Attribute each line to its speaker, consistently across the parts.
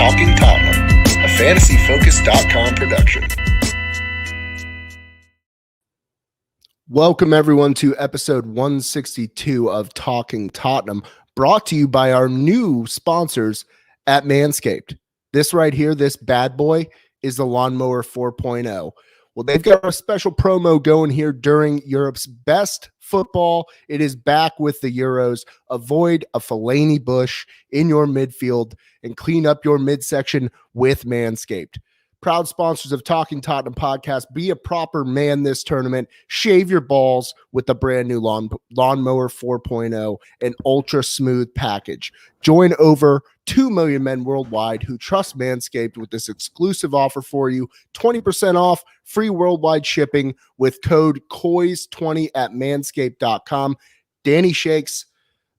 Speaker 1: Talking Tottenham, a fantasyfocus.com production.
Speaker 2: Welcome, everyone, to episode 162 of Talking Tottenham, brought to you by our new sponsors at Manscaped. This right here, this bad boy, is the Lawnmower 4.0. Well, they've got a special promo going here during Europe's best football. It is back with the Euros. Avoid a Fellaini bush in your midfield and clean up your midsection with Manscaped. Proud sponsors of Talking Tottenham podcast. Be a proper man this tournament. Shave your balls with the brand new Lawnmower 4.0, an ultra smooth package. Join over 2 million men worldwide who trust Manscaped with this exclusive offer for you. 20% off, free worldwide shipping with code COYS20 at manscaped.com. Danny Shakes,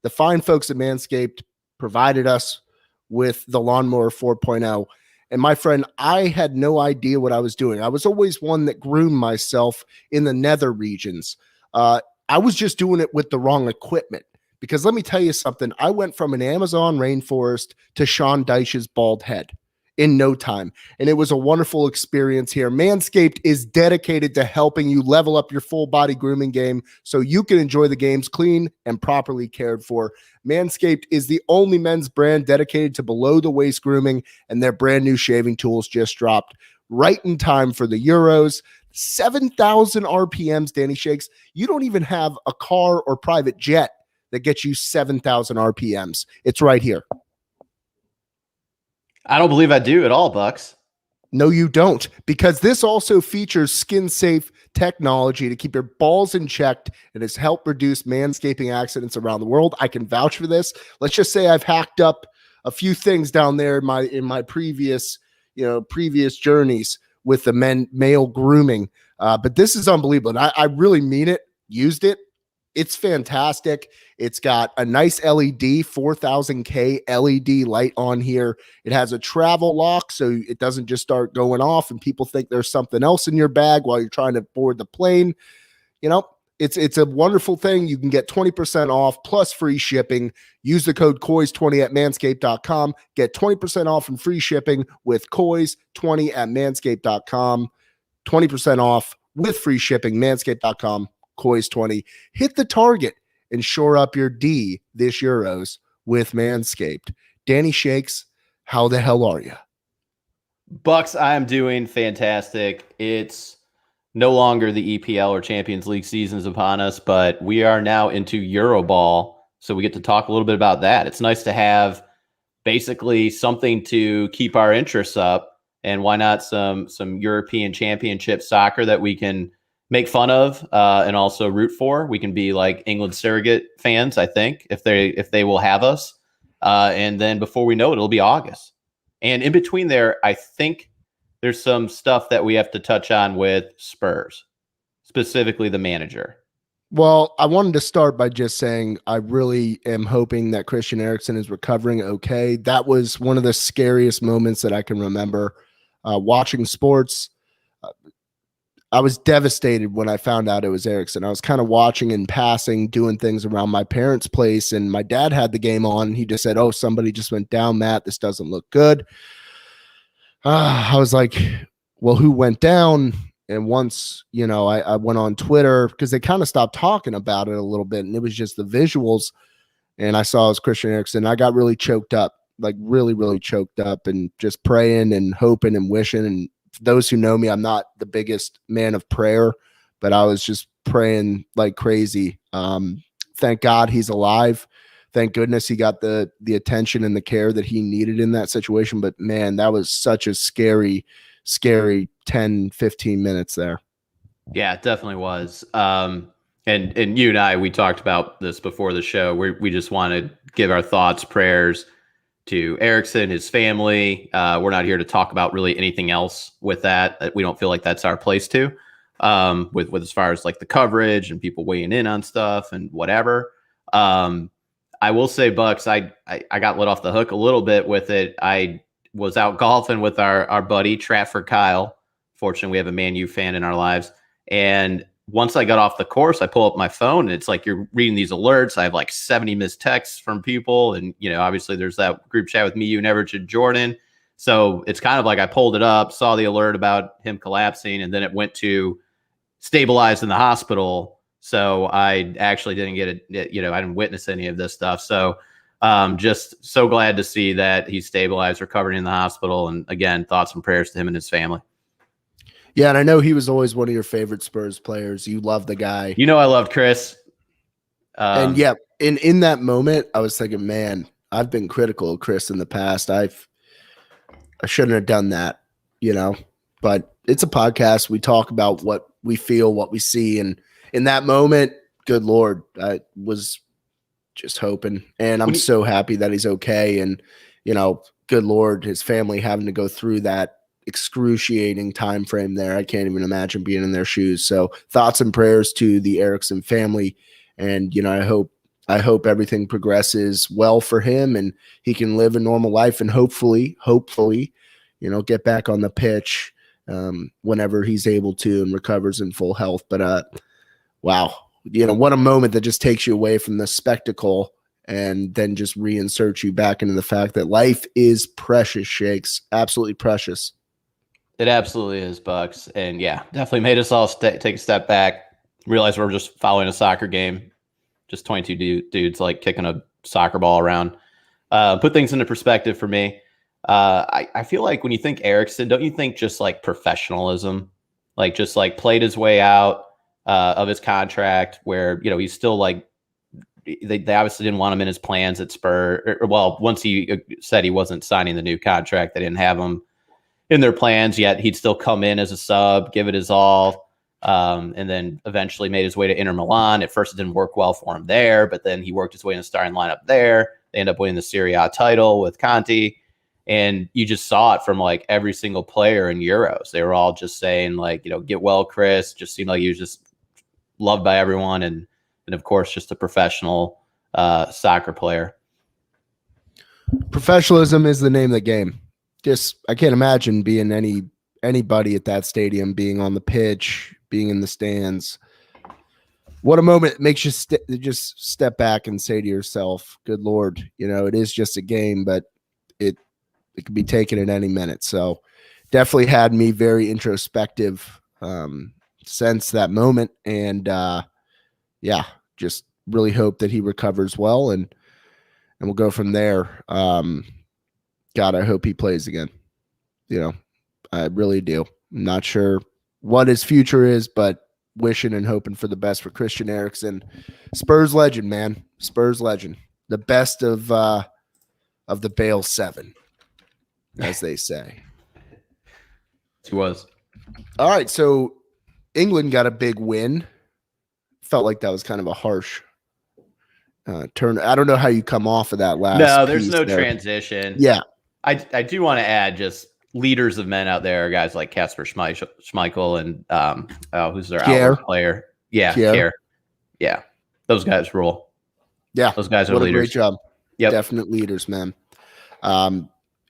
Speaker 2: the fine folks at Manscaped, provided us with the Lawnmower 4.0. And my friend, I had no idea what I was doing. I was always one that groomed myself in the nether regions. I was just doing it with the wrong equipment. Because let me tell you something. I went from an Amazon rainforest to Sean Dyche's bald head in no time. And it was a wonderful experience here. Manscaped is dedicated to helping you level up your full body grooming game so you can enjoy the games clean and properly cared for. Manscaped is the only men's brand dedicated to below the waist grooming, and their brand new shaving tools just dropped right in time for the Euros. 7,000 RPMs, Danny Shakes. You don't even have a car or private jet that gets you 7,000 RPMs. It's right here.
Speaker 3: I don't believe I do at all, Bucks.
Speaker 2: No, you don't, because this also features skin-safe technology to keep your balls in check and has helped reduce manscaping accidents around the world. I can vouch for this. Let's just say I've hacked up a few things down there in my previous journeys with the male grooming. But this is unbelievable. And I really mean it. Used it. It's fantastic. It's got a nice LED, 4000K LED light on here. It has a travel lock, so it doesn't just start going off and people think there's something else in your bag while you're trying to board the plane. You know, it's a wonderful thing. You can get 20% off plus free shipping. Use the code COYS20 at manscaped.com. Get 20% off and free shipping with COYS20 at manscaped.com. 20% off with free shipping, manscaped.com. COYS20. Hit the target and shore up your D this Euros with Manscaped. Danny Shakes, how the hell are you?
Speaker 3: Bucks, I am doing fantastic. It's no longer the EPL or Champions League seasons upon us, but we are now into Euroball, so we get to talk a little bit about that. It's nice to have basically something to keep our interests up, and why not some European Championship soccer that we can make fun of and also root for. We can be like England surrogate fans, I think, if they will have us. And then before we know it, it'll be August. And in between there, I think there's some stuff that we have to touch on with Spurs, specifically the manager.
Speaker 2: Well, I wanted to start by just saying I really am hoping that Christian Eriksen is recovering okay. That was one of the scariest moments that I can remember watching sports. I was devastated when I found out it was Eriksen. I was kind of watching in passing, doing things around my parents' place, and my dad had the game on. And he just said, "Oh, somebody just went down, Matt. This doesn't look good." I was like, well, who went down? And once, I went on Twitter because they kind of stopped talking about it a little bit, and it was just the visuals. And I saw it was Christian Eriksen. I got really choked up, like really, really choked up, and just praying and hoping and wishing. And for those who know me, I'm not the biggest man of prayer, but I was just praying like crazy. Thank God he's alive. Thank goodness he got the attention and the care that he needed in that situation. But man, that was such a scary 10, 15 minutes there.
Speaker 3: Yeah, it definitely was. And you and I, we talked about this before the show. We just want to give our thoughts, prayers to Eriksen, his family. We're not here to talk about really anything else with that. We don't feel like that's our place to, with as far as like the coverage and people weighing in on stuff and whatever. I will say, Bucks, I got let off the hook a little bit with it. I was out golfing with our buddy Trafford Kyle. Fortunately, we have a Man U fan in our lives. And once I got off the course, I pull up my phone and it's like you're reading these alerts. I have like 70 missed texts from people. And, obviously there's that group chat with me, you, and Everett and Jordan. So it's kind of like I pulled it up, saw the alert about him collapsing, and then it went to stabilized in the hospital. So I actually didn't get it. You know, I didn't witness any of this stuff. So just so glad to see that he's stabilized, recovering in the hospital. And again, thoughts and prayers to him and his family.
Speaker 2: Yeah, and I know he was always one of your favorite Spurs players. You love the guy.
Speaker 3: You know, I loved Chris.
Speaker 2: And yeah, in that moment, I was thinking, man, I've been critical of Chris in the past. I shouldn't have done that, you know. But it's a podcast. We talk about what we feel, what we see, and in that moment, good Lord, I was just hoping, and I'm so happy that he's okay. And you know, good Lord, his family having to go through that excruciating time frame there. I can't even imagine being in their shoes. So thoughts and prayers to the Eriksen family. And, you know, I hope everything progresses well for him and he can live a normal life and hopefully, you know, get back on the pitch whenever he's able to and recovers in full health. But wow, you know, what a moment that just takes you away from the spectacle and then just reinserts you back into the fact that life is precious, Shakes. Absolutely precious.
Speaker 3: It absolutely is, Bucks. And yeah, definitely made us all take a step back, realize we're just following a soccer game, just 22 dudes like kicking a soccer ball around. Put things into perspective for me. I feel like when you think Eriksen, don't you think just like professionalism, like just like played his way out of his contract where, you know, he's still like, they obviously didn't want him in his plans at Spurs. Well, once he said he wasn't signing the new contract, they didn't have him in their plans yet. He'd still come in as a sub, give it his all. And then eventually made his way to Inter Milan. At first, it didn't work well for him there, but then he worked his way in the starting lineup there. They ended up winning the Serie A title with Conte. And you just saw it from like every single player in Euros. They were all just saying like, you know, get well, Chris. Just seemed like he was just loved by everyone. And of course, just a professional soccer player.
Speaker 2: Professionalism is the name of the game. Just, I can't imagine being anybody at that stadium, being on the pitch, being in the stands. What a moment. It makes you just step back and say to yourself, good Lord, you know, it is just a game, but it could be taken at any minute. So definitely had me very introspective since that moment. And yeah, just really hope that he recovers well and we'll go from there. God, I hope he plays again. You know, I really do. I'm not sure what his future is, but wishing and hoping for the best for Christian Eriksen. Spurs legend, man. Spurs legend. The best of the Bale 7, as they say.
Speaker 3: He was.
Speaker 2: All right, so England got a big win. Felt like that was kind of a harsh turn. I don't know how you come off of that last.
Speaker 3: No, there's
Speaker 2: piece
Speaker 3: no
Speaker 2: there.
Speaker 3: Transition.
Speaker 2: Yeah.
Speaker 3: I do want to add just leaders of men out there, guys like Kasper Schmeichel and who's their outward player? Yeah, Kier. Yeah, those guys rule.
Speaker 2: Yeah,
Speaker 3: those guys are
Speaker 2: what
Speaker 3: leaders.
Speaker 2: A great job.
Speaker 3: Yep.
Speaker 2: Definite leaders, man.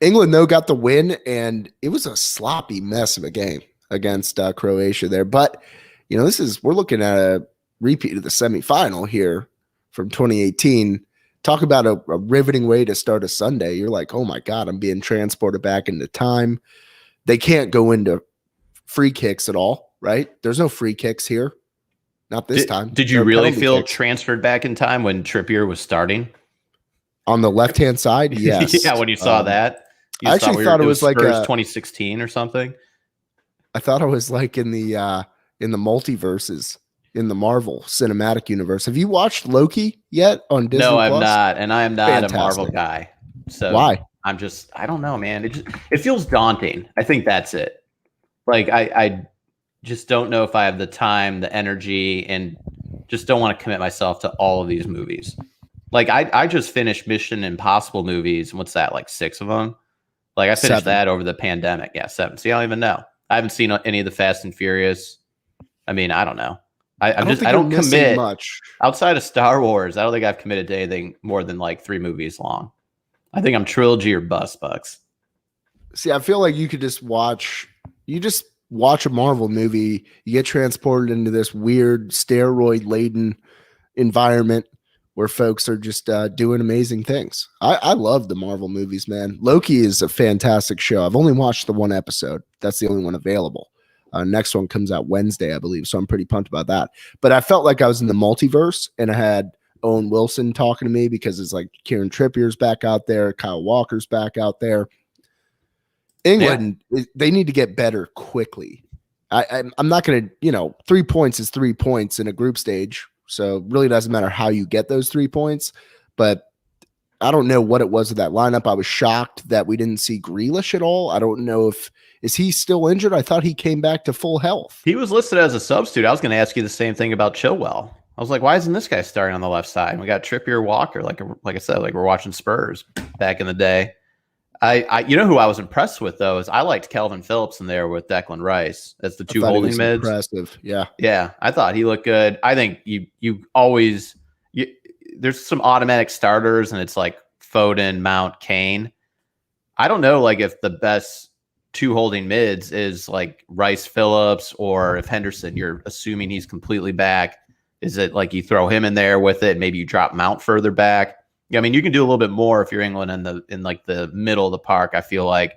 Speaker 2: England though got the win, and it was a sloppy mess of a game against Croatia there. But you know, we're looking at a repeat of the semifinal here from 2018. Talk about a riveting way to start a Sunday. You're like, oh my God, I'm being transported back into time. They can't go into free kicks at all, right? There's no free kicks here. Not this time.
Speaker 3: Did you really feel transferred back in time when Trippier was starting?
Speaker 2: On the left-hand side? Yes.
Speaker 3: Yeah, when you saw that.
Speaker 2: I actually thought it was like
Speaker 3: Spurs 2016 or something.
Speaker 2: I thought it was like in the multiverses. In the Marvel Cinematic Universe. Have you watched Loki yet on Disney
Speaker 3: No,
Speaker 2: Plus?
Speaker 3: I'm not. And I am not
Speaker 2: Fantastic.
Speaker 3: a Marvel guy. So
Speaker 2: why?
Speaker 3: I don't know, man. It feels daunting. I think that's it. Like, I just don't know if I have the time, the energy, and just don't want to commit myself to all of these movies. Like, I just finished Mission Impossible movies. What's that, like 6 of them? Like, I finished
Speaker 2: 7.
Speaker 3: that over the pandemic. Yeah, 7. See, I don't even know. I haven't seen any of the Fast and Furious. I mean, I don't know. I don't commit
Speaker 2: much
Speaker 3: outside of Star Wars. I don't think I've committed to anything more than like 3 movies long. I think I'm trilogy or bust, Bucks.
Speaker 2: See, I feel like you could just watch a Marvel movie. You get transported into this weird steroid laden environment where folks are just doing amazing things. I love the Marvel movies, man. Loki is a fantastic show. I've only watched the one episode. That's the only one available. Next one comes out Wednesday, I believe. So I'm pretty pumped about that. But I felt like I was in the multiverse, and I had Owen Wilson talking to me because it's like Kieran Trippier's back out there, Kyle Walker's back out there. England, they need to get better quickly. I'm not going to, 3 points is 3 points in a group stage. So it really doesn't matter how you get those 3 points. But I don't know what it was with that lineup. I was shocked that we didn't see Grealish at all. I don't know is he still injured? I thought he came back to full health.
Speaker 3: He was listed as a substitute. I was going to ask you the same thing about Chilwell. I was like, why isn't this guy starting on the left side? We got Trippier, Walker, like I said, like we're watching Spurs back in the day. You know who I was impressed with though is I liked Calvin Phillips in there with Declan Rice as the two holding mids.
Speaker 2: Impressive,
Speaker 3: yeah. I thought he looked good. I think you always there's some automatic starters and it's like Foden, Mount, Kane. I don't know like if the best two holding mids is like Rice, Phillips, or if Henderson. You're assuming he's completely back. Is it like you throw him in there with it? Maybe you drop Mount further back. I mean, you can do a little bit more if you're England in like the middle of the park. I feel like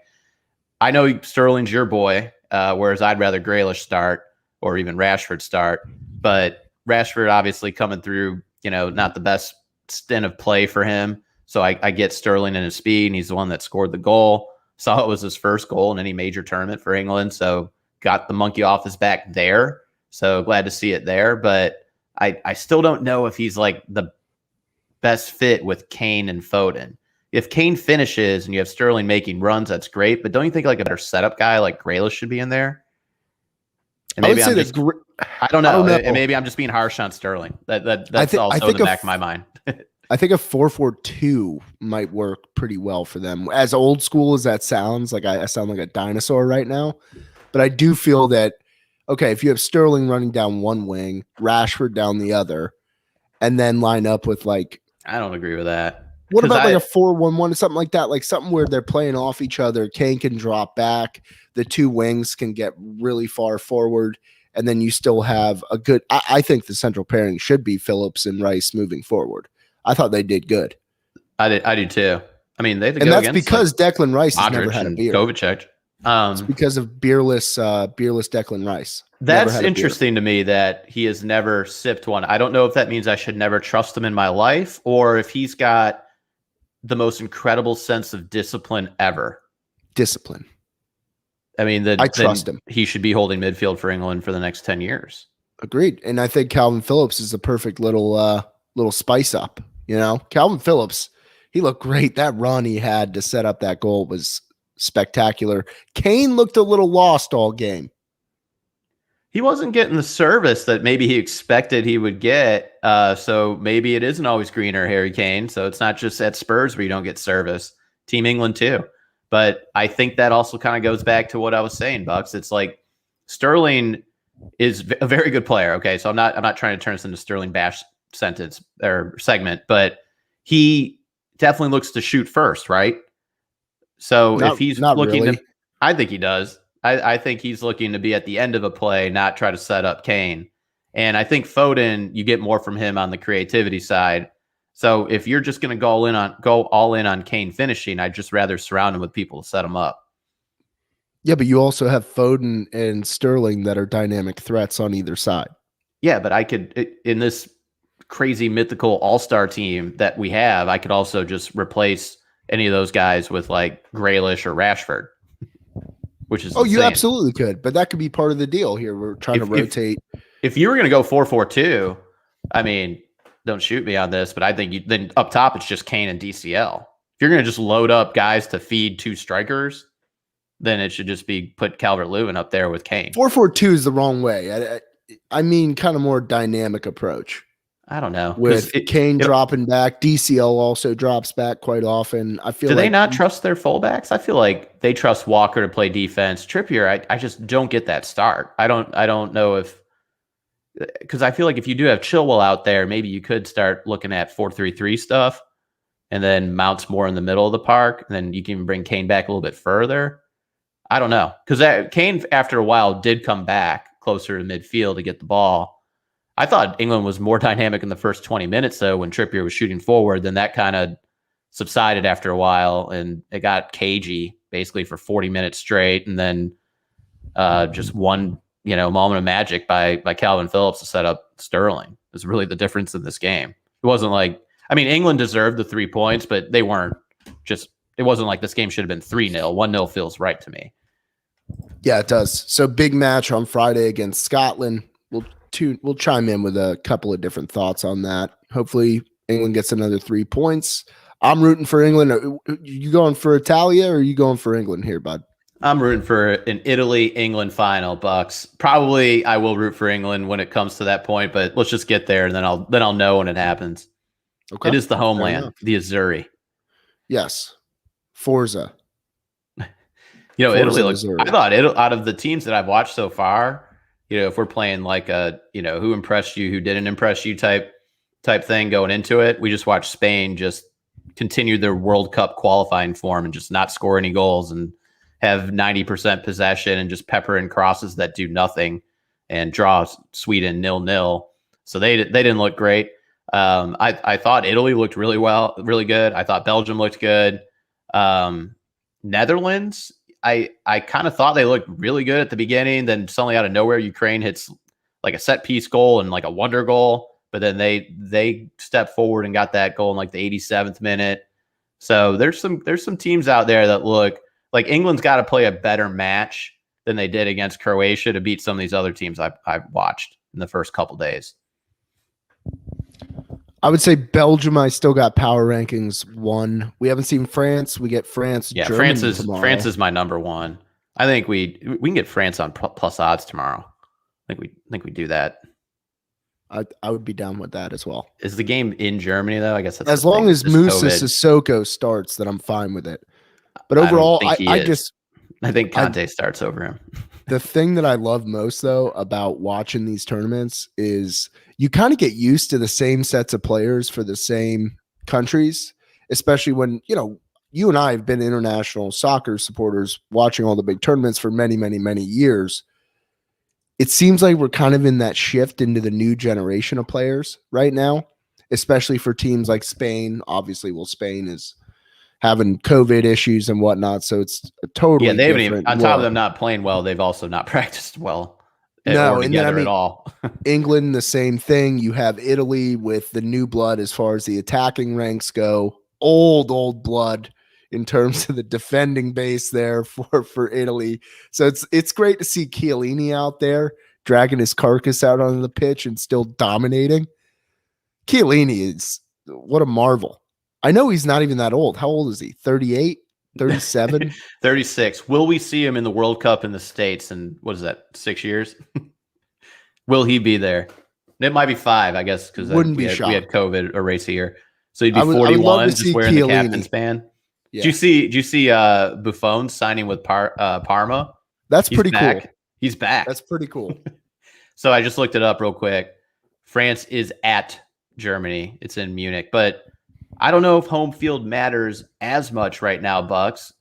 Speaker 3: I know Sterling's your boy, whereas I'd rather Grealish start or even Rashford start. But Rashford obviously coming through, not the best stint of play for him. So I get Sterling and his speed, and he's the one that scored the goal. Saw it was his first goal in any major tournament for England. So got the monkey off his back there. So glad to see it there. But I still don't know if he's like the best fit with Kane and Foden. If Kane finishes and you have Sterling making runs, that's great. But don't you think like a better setup guy like Grealish should be in there? And maybe I don't know. And maybe I'm just being harsh on Sterling. That's also in the back of my mind.
Speaker 2: I think a 4-4-2 might work pretty well for them. As old school as that sounds, like I sound like a dinosaur right now. But I do feel that, okay, if you have Sterling running down one wing, Rashford down the other, and then line up with like,
Speaker 3: I don't agree with that.
Speaker 2: What about like a 4-1-1 or something like that? Like something where they're playing off each other. Kane can drop back. The two wings can get really far forward. And then you still have a good – I think the central pairing should be Phillips and Rice moving forward. I thought they did good.
Speaker 3: I do too. I mean, they have to
Speaker 2: and
Speaker 3: go
Speaker 2: that's because like Declan Rice has never had a beer.
Speaker 3: Kovacic.
Speaker 2: It's because of beerless Declan Rice.
Speaker 3: That's interesting to me that he has never sipped one. I don't know if that means I should never trust him in my life or if he's got the most incredible sense of discipline ever.
Speaker 2: Discipline.
Speaker 3: I mean,
Speaker 2: I trust him.
Speaker 3: He should be holding midfield for England for the next 10 years.
Speaker 2: Agreed. And I think Calvin Phillips is a perfect little spice up. Calvin Phillips, he looked great. That run he had to set up that goal was spectacular. Kane looked a little lost all game.
Speaker 3: He wasn't getting the service that maybe he expected he would get. So maybe it isn't always greener, Harry Kane. So it's not just at Spurs where you don't get service. Team England too. But I think that also kind of goes back to what I was saying, Bucks. It's like Sterling is a very good player. Okay, so I'm not trying to turn this into Sterling bash sentence or segment, but he definitely looks to shoot first, right? So if he's looking to, I think he does. I think he's looking to be at the end of a play, not try to set up Kane. And I think Foden, you get more from him on the creativity side. So if you're just going to go all in on Kane finishing, I'd just rather surround him with people to set him up.
Speaker 2: Yeah, but you also have Foden and Sterling that are dynamic threats on either side.
Speaker 3: Yeah, but I could, in this crazy mythical all-star team that we have, I could also just replace any of those guys with like Grealish or Rashford, which is insane.
Speaker 2: You absolutely could, but that could be part of the deal here. We're trying to rotate.
Speaker 3: If you were going to go 4-4-2, I mean, don't shoot me on this, but I think then up top it's just Kane and DCL. If you're going to just load up guys to feed two strikers, then it should just be put Calvert-Lewin up there with Kane.
Speaker 2: 4-4-2 is the wrong way. I mean, kind of more dynamic approach.
Speaker 3: I don't know.
Speaker 2: With Kane dropping back, DCL also drops back quite often. I feel.
Speaker 3: Do they not trust their fullbacks? I feel like they trust Walker to play defense. Trippier, I just don't get that start. I don't know if, because I feel like if you do have Chilwell out there, maybe you could start looking at 4-3-3 stuff, and then Mount's more in the middle of the park, and then you can even bring Kane back a little bit further. I don't know, because Kane after a while did come back closer to midfield to get the ball. I thought England was more dynamic in the first 20 minutes, though, when Trippier was shooting forward. Then that kind of subsided after a while, and it got cagey basically for 40 minutes straight. And then just one, moment of magic by Calvin Phillips to set up Sterling is really the difference in this game. It wasn't like, England deserved the 3 points, but they weren't just, it wasn't like this game should have been 3-0. 1-0 feels right to me.
Speaker 2: Yeah, it does. So big match on Friday against Scotland. We'll chime in with a couple of different thoughts on that. Hopefully England gets another 3 points. I'm rooting for England. Are you going for Italia or are you going for England here, bud?
Speaker 3: I'm rooting for an Italy-England final, Bucks. Probably I will root for England when it comes to that point, but let's just get there and then I'll know when it happens. Okay. It is the homeland, the Azzurri.
Speaker 2: Yes. Forza.
Speaker 3: Italy looks. I thought out of the teams that I've watched so far, if we're playing like a, who impressed you, who didn't impress you type thing going into it, we just watched Spain just continue their World Cup qualifying form and just not score any goals and have 90% possession and just pepper in crosses that do nothing and draw Sweden 0-0. So they didn't look great. I thought Italy looked really good. I thought Belgium looked good. Netherlands, I kind of thought they looked really good at the beginning. Then suddenly out of nowhere, Ukraine hits like a set piece goal and like a wonder goal. But then they stepped forward and got that goal in like the 87th minute. So there's some teams out there that look like England's got to play a better match than they did against Croatia to beat some of these other teams I've watched in the first couple days.
Speaker 2: I would say Belgium, I still got power rankings 1. We haven't seen France. We get France.
Speaker 3: Yeah,
Speaker 2: Germany
Speaker 3: France is my number 1. I think we can get France on plus odds tomorrow. I think we do that.
Speaker 2: I would be down with that as well.
Speaker 3: Is the game in Germany though? I guess that's
Speaker 2: as long as Moussa Sissoko starts, then I'm fine with it. But overall,
Speaker 3: I think Conte starts over him.
Speaker 2: The thing that I love most, though, about watching these tournaments is you kind of get used to the same sets of players for the same countries, especially when, you and I have been international soccer supporters watching all the big tournaments for many, many, many years. It seems like we're kind of in that shift into the new generation of players right now, especially for teams like Spain. Obviously, Spain is having COVID issues and whatnot, so it's a totally
Speaker 3: they haven't even, on top of them not playing well, they've also not practiced well.
Speaker 2: No, and then,
Speaker 3: at all.
Speaker 2: England, the same thing. You have Italy with the new blood as far as the attacking ranks go. Old blood in terms of the defending base there for Italy. So it's great to see Chiellini out there dragging his carcass out onto the pitch and still dominating. Chiellini is what a marvel. I know he's not even that old. How old is he? 38, 37,
Speaker 3: 36. Will we see him in the World Cup in the States in, what is that, 6 years? Will he be there? It might be 5, I guess, because we had COVID a race here. So he'd be 41, just wearing the captain's band. Yeah. Did you see Buffon signing with Parma?
Speaker 2: That's pretty cool.
Speaker 3: He's back.
Speaker 2: That's pretty cool.
Speaker 3: So I just looked it up real quick. France is at Germany. It's in Munich, but I don't know if home field matters as much right now, Bucks.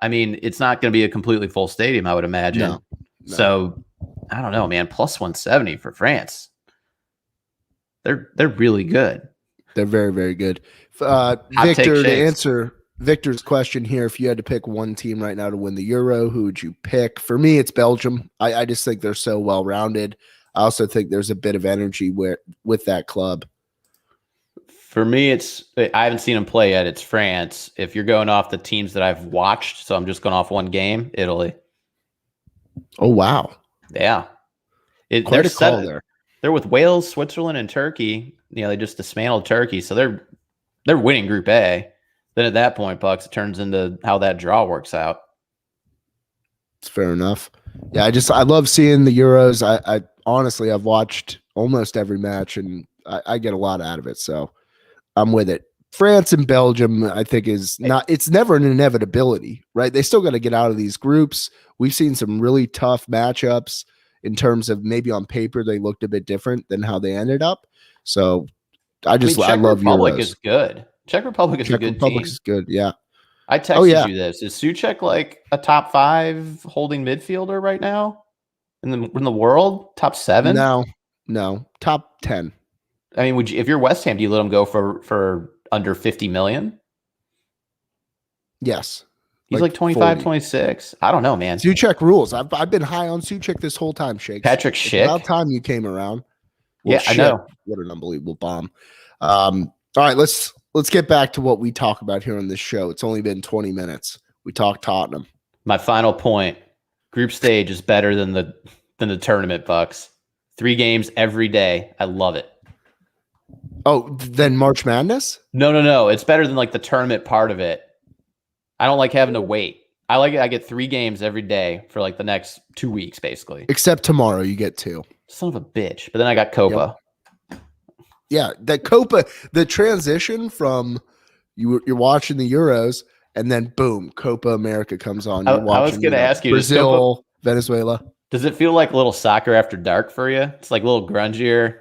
Speaker 3: It's not going to be a completely full stadium, I would imagine. No. So I don't know, man. Plus 170 for France. They're really good.
Speaker 2: They're very, very good. Victor, to answer Victor's question here, if you had to pick one team right now to win the Euro, who would you pick? For me, it's Belgium. I just think they're so well-rounded. I also think there's a bit of energy with that club.
Speaker 3: For me, I haven't seen them play yet. It's France. If you're going off the teams that I've watched, so I'm just going off one game, Italy.
Speaker 2: Oh, wow.
Speaker 3: Yeah.
Speaker 2: Quite a call there.
Speaker 3: They're with Wales, Switzerland, and Turkey. They just dismantled Turkey, so they're winning Group A. Then at that point, Bucks, it turns into how that draw works out.
Speaker 2: It's fair enough. Yeah, I love seeing the Euros. I honestly, I've watched almost every match, and I get a lot out of it, so I'm with it. France and Belgium, I think, it's never an inevitability, right? They still got to get out of these groups. We've seen some really tough matchups in terms of maybe on paper they looked a bit different than how they ended up. So I love
Speaker 3: Republic
Speaker 2: Euros.
Speaker 3: Is good. Czech Republic is a good team.
Speaker 2: Is good, yeah.
Speaker 3: I texted you this. Is Souček like a top 5 holding midfielder right now in the world? Top 7?
Speaker 2: No, No, top 10.
Speaker 3: I mean, if you're West Ham, do you let him go for under 50 million?
Speaker 2: Yes.
Speaker 3: He's like 25,
Speaker 2: 40.
Speaker 3: 26. I don't know, man.
Speaker 2: Suchek rules. I've been high on Suchek this whole time, Shakes.
Speaker 3: Patrick
Speaker 2: It's about
Speaker 3: Schick.
Speaker 2: time you came around. Well,
Speaker 3: Yeah, I know.
Speaker 2: What an unbelievable bomb. All right, let's get back to what we talk about here on this show. It's only been 20 minutes. We talked Tottenham.
Speaker 3: My final point: group stage is better than the tournament, Bucks. 3 games every day. I love it.
Speaker 2: Oh, then March Madness?
Speaker 3: No. It's better than like the tournament part of it. I don't like having to wait. I like it. I get 3 games every day for like the next 2 weeks, basically.
Speaker 2: Except tomorrow, you get 2.
Speaker 3: Son of a bitch. But then I got Copa.
Speaker 2: Yep. Yeah, that Copa, the transition from you're watching the Euros and then boom, Copa America comes on.
Speaker 3: I was going to ask you,
Speaker 2: Brazil, Venezuela.
Speaker 3: Does it feel like a little soccer after dark for you? It's like a little grungier.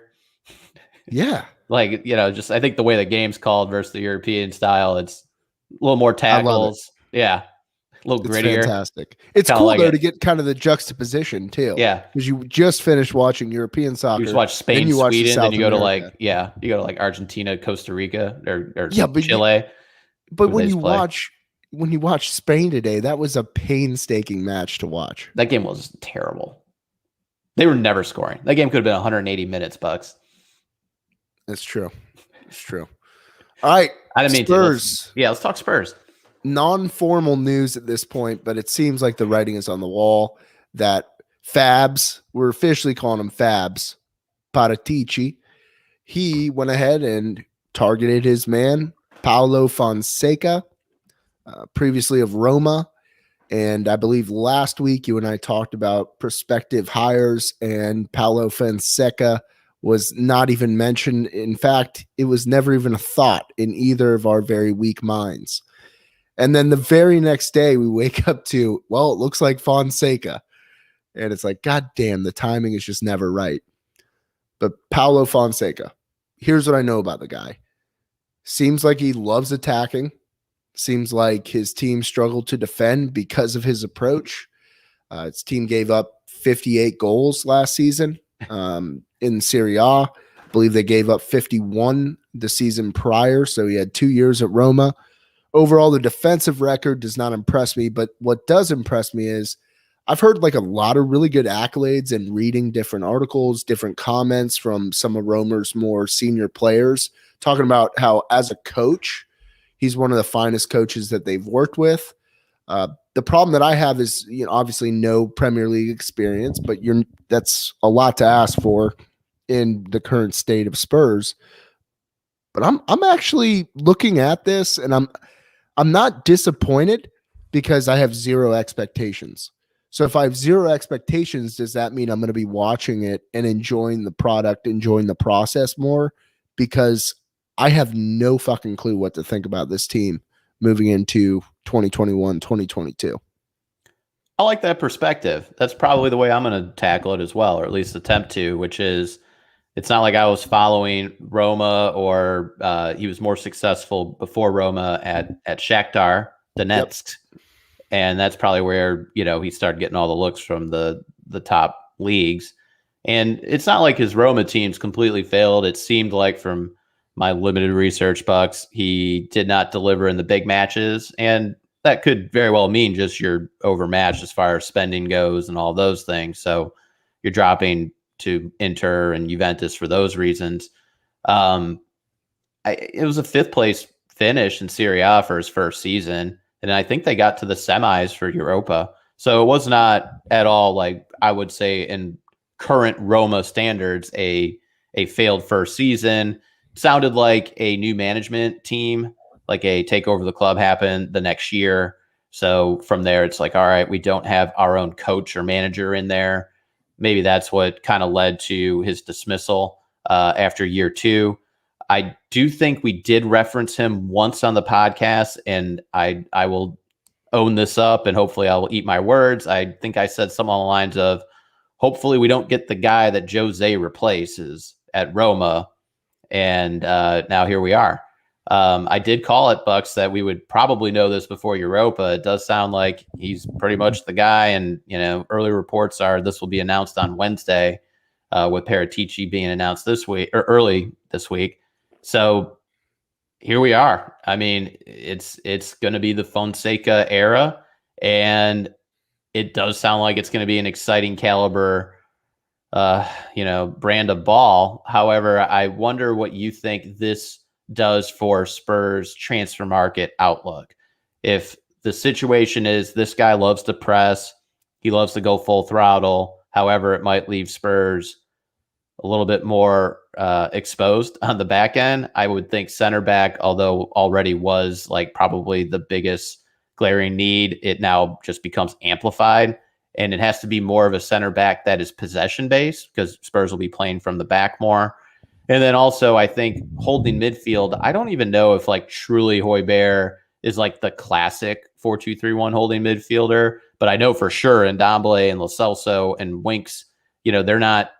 Speaker 2: Yeah.
Speaker 3: Like, just I think the way the game's called versus the European style, it's a little more tackles. Yeah. A little grittier.
Speaker 2: It's fantastic. It's
Speaker 3: Kinda
Speaker 2: cool
Speaker 3: like
Speaker 2: though
Speaker 3: it.
Speaker 2: to get kind of the juxtaposition too.
Speaker 3: Yeah.
Speaker 2: Because you just finished watching European soccer.
Speaker 3: You just watch Spain,
Speaker 2: then you watch
Speaker 3: Sweden,
Speaker 2: South
Speaker 3: then you go
Speaker 2: America.
Speaker 3: you go to like Argentina, Costa Rica, or
Speaker 2: but
Speaker 3: Chile.
Speaker 2: But when you watch Spain today, that was a painstaking match to watch.
Speaker 3: That game was terrible. They were never scoring. That game could have been 180 minutes, Bucks.
Speaker 2: That's true. It's true. All right.
Speaker 3: I didn't mean
Speaker 2: Spurs.
Speaker 3: Let's talk Spurs.
Speaker 2: Non-formal news at this point, but it seems like the writing is on the wall that Fabs, we're officially calling him Fabs, Paratici, he went ahead and targeted his man, Paulo Fonseca, previously of Roma. And I believe last week you and I talked about prospective hires, and Paulo Fonseca was not even mentioned. In fact, it was never even a thought in either of our very weak minds. And then the very next day we wake up to, well, it looks like Fonseca. And it's like, God damn, the timing is just never right. But Paulo Fonseca, here's what I know about the guy. Seems like he loves attacking. Seems like his team struggled to defend because of his approach. His team gave up 58 goals last season in Serie A. I believe they gave up 51 the season prior. So he had 2 years at Roma. Overall, the defensive record does not impress me, but what does impress me is I've heard like a lot of really good accolades and reading different articles, different comments from some of Romer's more senior players talking about how as a coach, he's one of the finest coaches that they've worked with. The problem that I have is, obviously no Premier League experience, but that's a lot to ask for in the current state of Spurs. But I'm actually looking at this and I'm not disappointed because I have zero expectations. So if I have zero expectations, does that mean I'm going to be watching it and enjoying the product, enjoying the process more? Because I have no fucking clue what to think about this team moving into 2021, 2022.
Speaker 3: I like that perspective. That's probably the way I'm going to tackle it as well, or at least attempt to, which is it's not like I was following Roma or he was more successful before Roma at Shakhtar Donetsk. Yep. And that's probably where, he started getting all the looks from the top leagues. And it's not like his Roma teams completely failed. It seemed like from my limited research, Bucks, he did not deliver in the big matches. And that could very well mean just you're overmatched as far as spending goes and all those things. So you're dropping to Inter and Juventus for those reasons. It was a 5th place finish in Serie A for his first season. And I think they got to the semis for Europa. So it was not at all like I would say in current Roma standards, a failed first season. Sounded like a new management team, like a takeover of the club happened the next year. So from there, it's like, all right, we don't have our own coach or manager in there. Maybe that's what kind of led to his dismissal after year 2. I do think we did reference him once on the podcast, and I will own this up, and hopefully I will eat my words. I think I said something along the lines of, hopefully we don't get the guy that Jose replaces at Roma. And now here we are. I did call it, Bucks, that we would probably know this before Europa. It does sound like he's pretty much the guy. And, early reports are this will be announced on Wednesday. with Paratici being announced this week or early this week. So here we are. I mean, it's going to be the Fonseca era, and it does sound like it's going to be an exciting caliber, brand of ball. However, I wonder what you think this does for Spurs transfer market outlook. If the situation is this guy loves to press, he loves to go full throttle. However, it might leave Spurs a little bit more exposed on the back end. I would think center back, although already was like probably the biggest glaring need, it now just becomes amplified. And it has to be more of a center back that is possession based because Spurs will be playing from the back more. And then also, I think holding midfield, I don't even know if like truly Højbjerg is like the classic 4-2-3-1 holding midfielder, but I know for sure Ndombele and Lo Celso and Winks, they're not,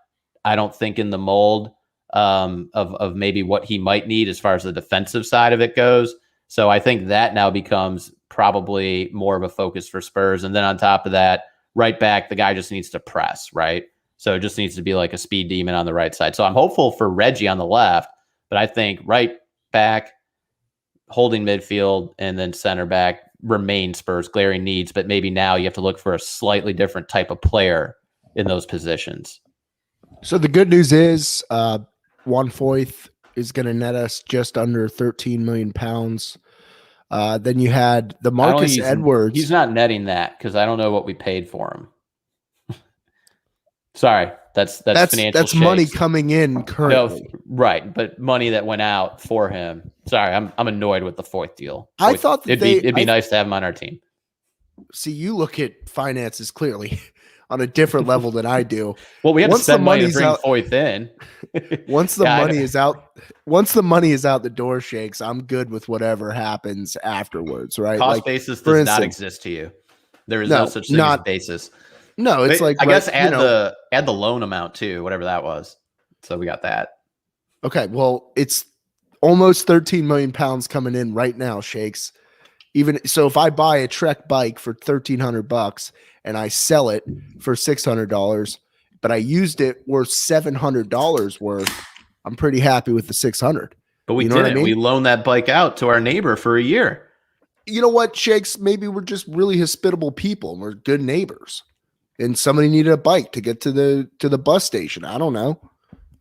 Speaker 3: I don't think, in the mold of maybe what he might need as far as the defensive side of it goes. So I think that now becomes probably more of a focus for Spurs. And then on top of that, right back, the guy just needs to press, right? So it just needs to be like a speed demon on the right side. So I'm hopeful for Reggie on the left, but I think right back, holding midfield, and then center back remain Spurs' glaring needs. But maybe now you have to look for a slightly different type of player in those positions.
Speaker 2: So the good news is Juan Foyth is going to net us just under 13 million pounds. Then you had the Marcus Edwards.
Speaker 3: He's not netting that because I don't know what we paid for him. Sorry, that's financial.
Speaker 2: That's money coming in currently.
Speaker 3: No, right, but money that went out for him. Sorry, I'm annoyed with the Foyth deal.
Speaker 2: I thought that
Speaker 3: it'd be nice to have him on our team.
Speaker 2: See, you look at finances clearly on a different level than I do.
Speaker 3: Well, we have to spend money to bring Foyth in.
Speaker 2: Once the money is out the door, Shakes, I'm good with whatever happens afterwards, right?
Speaker 3: Cost basis does not exist to you. There is no such thing as basis.
Speaker 2: No, it's
Speaker 3: I guess add the loan amount too, whatever that was. So we got that.
Speaker 2: Okay, well, it's almost 13 million pounds coming in right now, Shakes. Even so, if I buy a Trek bike for $1,300 and I sell it for $600, but I used it worth $700 worth, I'm pretty happy with the $600.
Speaker 3: But we didn't. I mean? We loaned that bike out to our neighbor for a year.
Speaker 2: You know what, Shakes? Maybe we're just really hospitable people and we're good neighbors. And somebody needed a bike to get to the bus station. I don't know.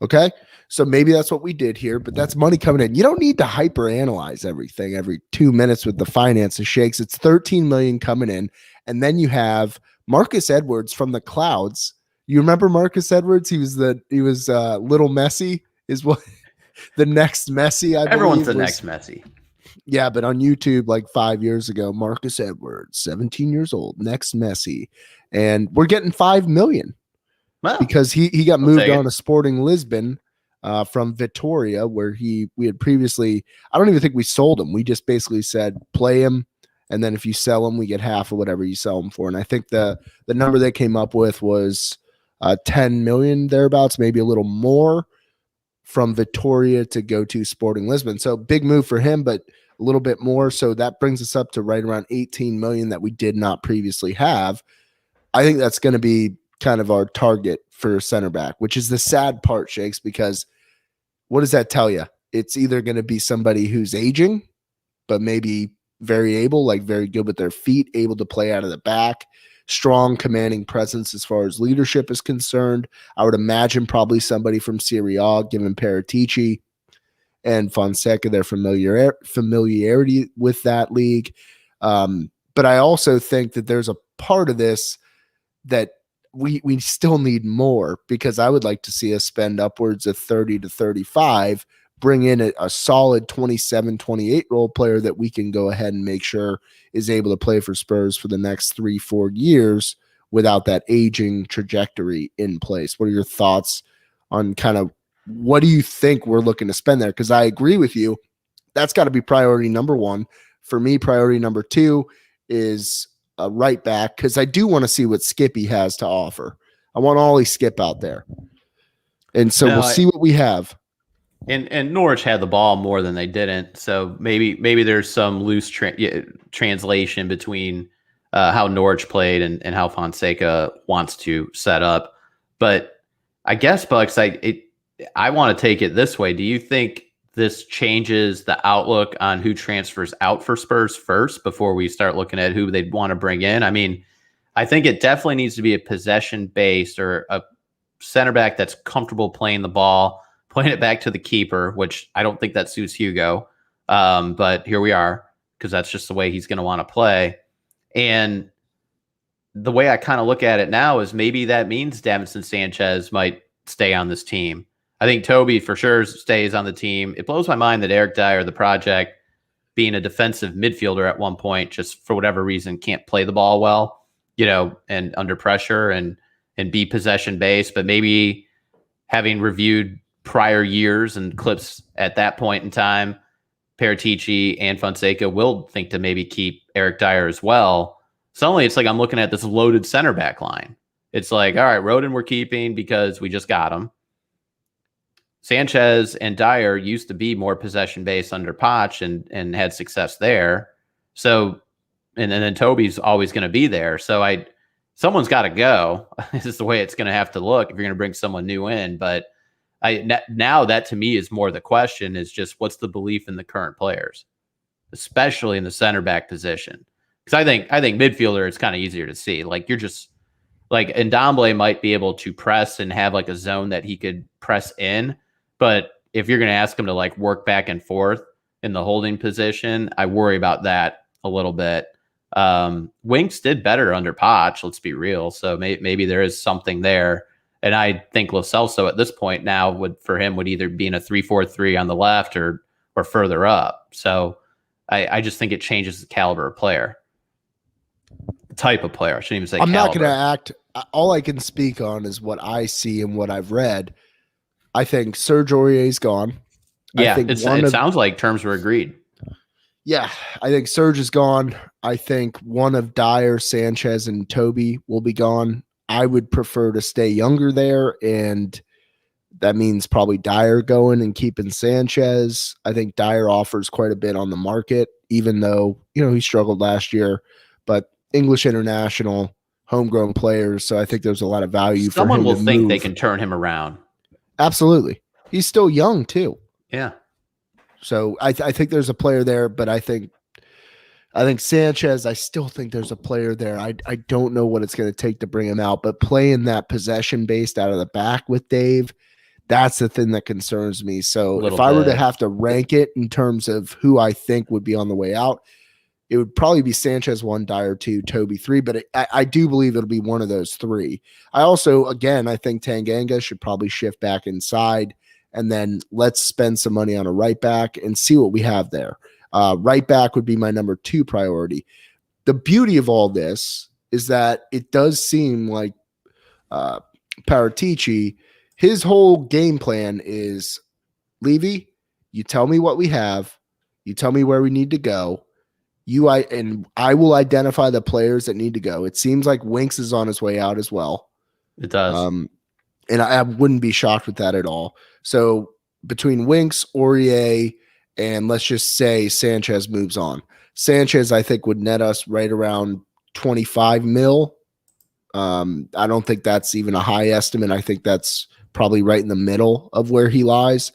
Speaker 2: Okay. So maybe that's what we did here, but that's money coming in. You don't need to hyper analyze everything every 2 minutes with the finances, Shakes. It's 13 million coming in. And then you have Marcus Edwards from the clouds. You remember Marcus Edwards? He was little Messi is what the next Messi.
Speaker 3: Everyone's the next Messi.
Speaker 2: Yeah, but on YouTube, like 5 years ago, Marcus Edwards, 17 years old, next Messi. And we're getting 5 million because he got moved on to Sporting Lisbon from Vitoria, where we had previously, I don't even think we sold him. We just basically said, play him. And then if you sell him, we get half of whatever you sell him for. And I think the number they came up with was 10 million thereabouts, maybe a little more, from Vitoria to go to Sporting Lisbon. So big move for him, but a little bit more. So that brings us up to right around 18 million that we did not previously have. I think that's going to be kind of our target for center back, which is the sad part, Shakes, because what does that tell you? It's either going to be somebody who's aging, but maybe very able, like very good with their feet, able to play out of the back, strong commanding presence as far as leadership is concerned. I would imagine probably somebody from Serie A, given Paratici and Fonseca, their familiarity with that league. But I also think that there's a part of this that we still need more, because I would like to see us spend upwards of 30 to 35, bring in a solid 27, 28-year-old player that we can go ahead and make sure is able to play for Spurs for the next 3-4 years without that aging trajectory in place. What are your thoughts on kind of what do you think we're looking to spend there? Because I agree with you. That's got to be priority number one. For me, priority number two is a right back, because I do want to see what Skippy has to offer. I want Ollie Skip out there. And so we'll see what we have.
Speaker 3: And Norwich had the ball more than they didn't. So maybe there's some loose translation between how Norwich played and how Fonseca wants to set up. But I guess, Bucks, I want to take it this way. Do you think this changes the outlook on who transfers out for Spurs first before we start looking at who they'd want to bring in? I mean, I think it definitely needs to be a possession based or a center back that's comfortable playing the ball, playing it back to the keeper, which I don't think that suits Hugo. But here we are, because that's just the way he's going to want to play. And the way I kind of look at it now is maybe that means Davinson Sanchez might stay on this team. I think Toby for sure stays on the team. It blows my mind that Eric Dyer, the project, being a defensive midfielder at one point, just for whatever reason, can't play the ball well, and under pressure and be possession based. But maybe having reviewed prior years and clips at that point in time, Paratici and Fonseca will think to maybe keep Eric Dyer as well. Suddenly it's like I'm looking at this loaded center back line. It's like, all right, Rodin we're keeping because we just got him. Sanchez and Dyer used to be more possession based under Poch and had success there. So, and then Toby's always going to be there. So someone's got to go. This is the way it's going to have to look if you're going to bring someone new in. But now that to me is more the question is just what's the belief in the current players, especially in the center back position. Because I think midfielder it's kind of easier to see. Like you're just like Ndombele might be able to press and have like a zone that he could press in, but if you're going to ask him to like work back and forth in the holding position, I worry about that a little bit. Winks did better under Poch, let's be real. So maybe there is something there. And I think Lo Celso at this point now would either be in a 3-4-3 on the left or further up. So I just think it changes the caliber of player. Type of player. I shouldn't even say
Speaker 2: I'm
Speaker 3: caliber.
Speaker 2: not going to act. All I can speak on is what I see and what I've read. I think Serge Aurier's gone.
Speaker 3: Yeah, it sounds like terms were agreed.
Speaker 2: Yeah, I think Serge is gone. I think one of Dyer, Sanchez, and Toby will be gone. I would prefer to stay younger there, and that means probably Dyer going and keeping Sanchez. I think Dyer offers quite a bit on the market, even though, he struggled last year. But English international, homegrown players, so I think there's a lot of value for him.
Speaker 3: Someone will think they can turn him around.
Speaker 2: Absolutely. He's still young, too.
Speaker 3: Yeah.
Speaker 2: So I think there's a player there, but I think Sanchez, I still think there's a player there. I don't know what it's going to take to bring him out, but playing that possession based out of the back with Dave, that's the thing that concerns me. So if I were to have to rank it in terms of who I think would be on the way out, it would probably be Sanchez 1, Dyer 2, Toby 3, but I do believe it'll be one of those three. I also, again, I think Tanganga should probably shift back inside, and then let's spend some money on a right back and see what we have there. Right back would be my number 2 priority. The beauty of all this is that it does seem like Paratici, his whole game plan is, Levy, you tell me what we have, you tell me where we need to go, I will identify the players that need to go. It seems like Winks is on his way out as well.
Speaker 3: It does.
Speaker 2: And I wouldn't be shocked with that at all. So between Winks, Aurier, and let's just say Sanchez moves on. Sanchez, I think, would net us right around 25 mil. I don't think that's even a high estimate. I think that's probably right in the middle of where he lies.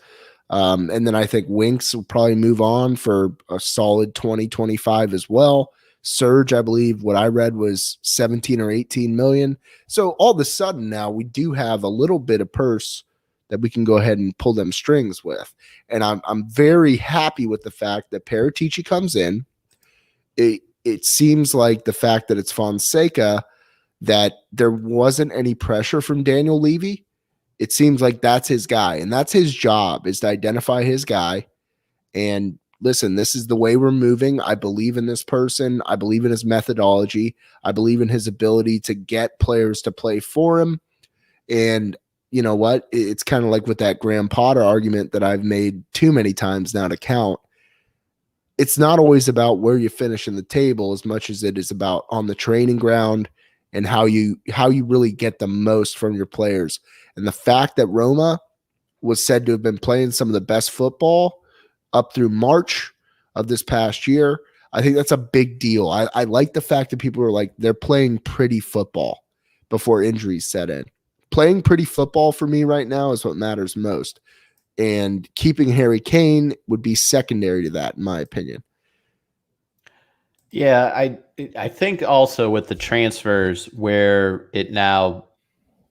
Speaker 2: And then I think Winks will probably move on for a solid 20, 25 as well. Serge, I believe what I read was 17 or 18 million. So all of a sudden now we do have a little bit of purse that we can go ahead and pull them strings with. And I'm very happy with the fact that Paratici comes in. It seems like the fact that it's Fonseca, that there wasn't any pressure from Daniel Levy. It seems like that's his guy, and that's his job, is to identify his guy. And listen, this is the way we're moving. I believe in this person. I believe in his methodology. I believe in his ability to get players to play for him. And you know what? It's kind of like with that Graham Potter argument that I've made too many times now to count. It's not always about where you finish in the table as much as it is about on the training ground and how you really get the most from your players. And the fact that Roma was said to have been playing some of the best football up through March of this past year, I think that's a big deal. I like the fact that people are like, they're playing pretty football before injuries set in. playing pretty football for me right now is what matters most. And keeping Harry Kane would be secondary to that, in my opinion.
Speaker 3: Yeah, I think also with the transfers where it now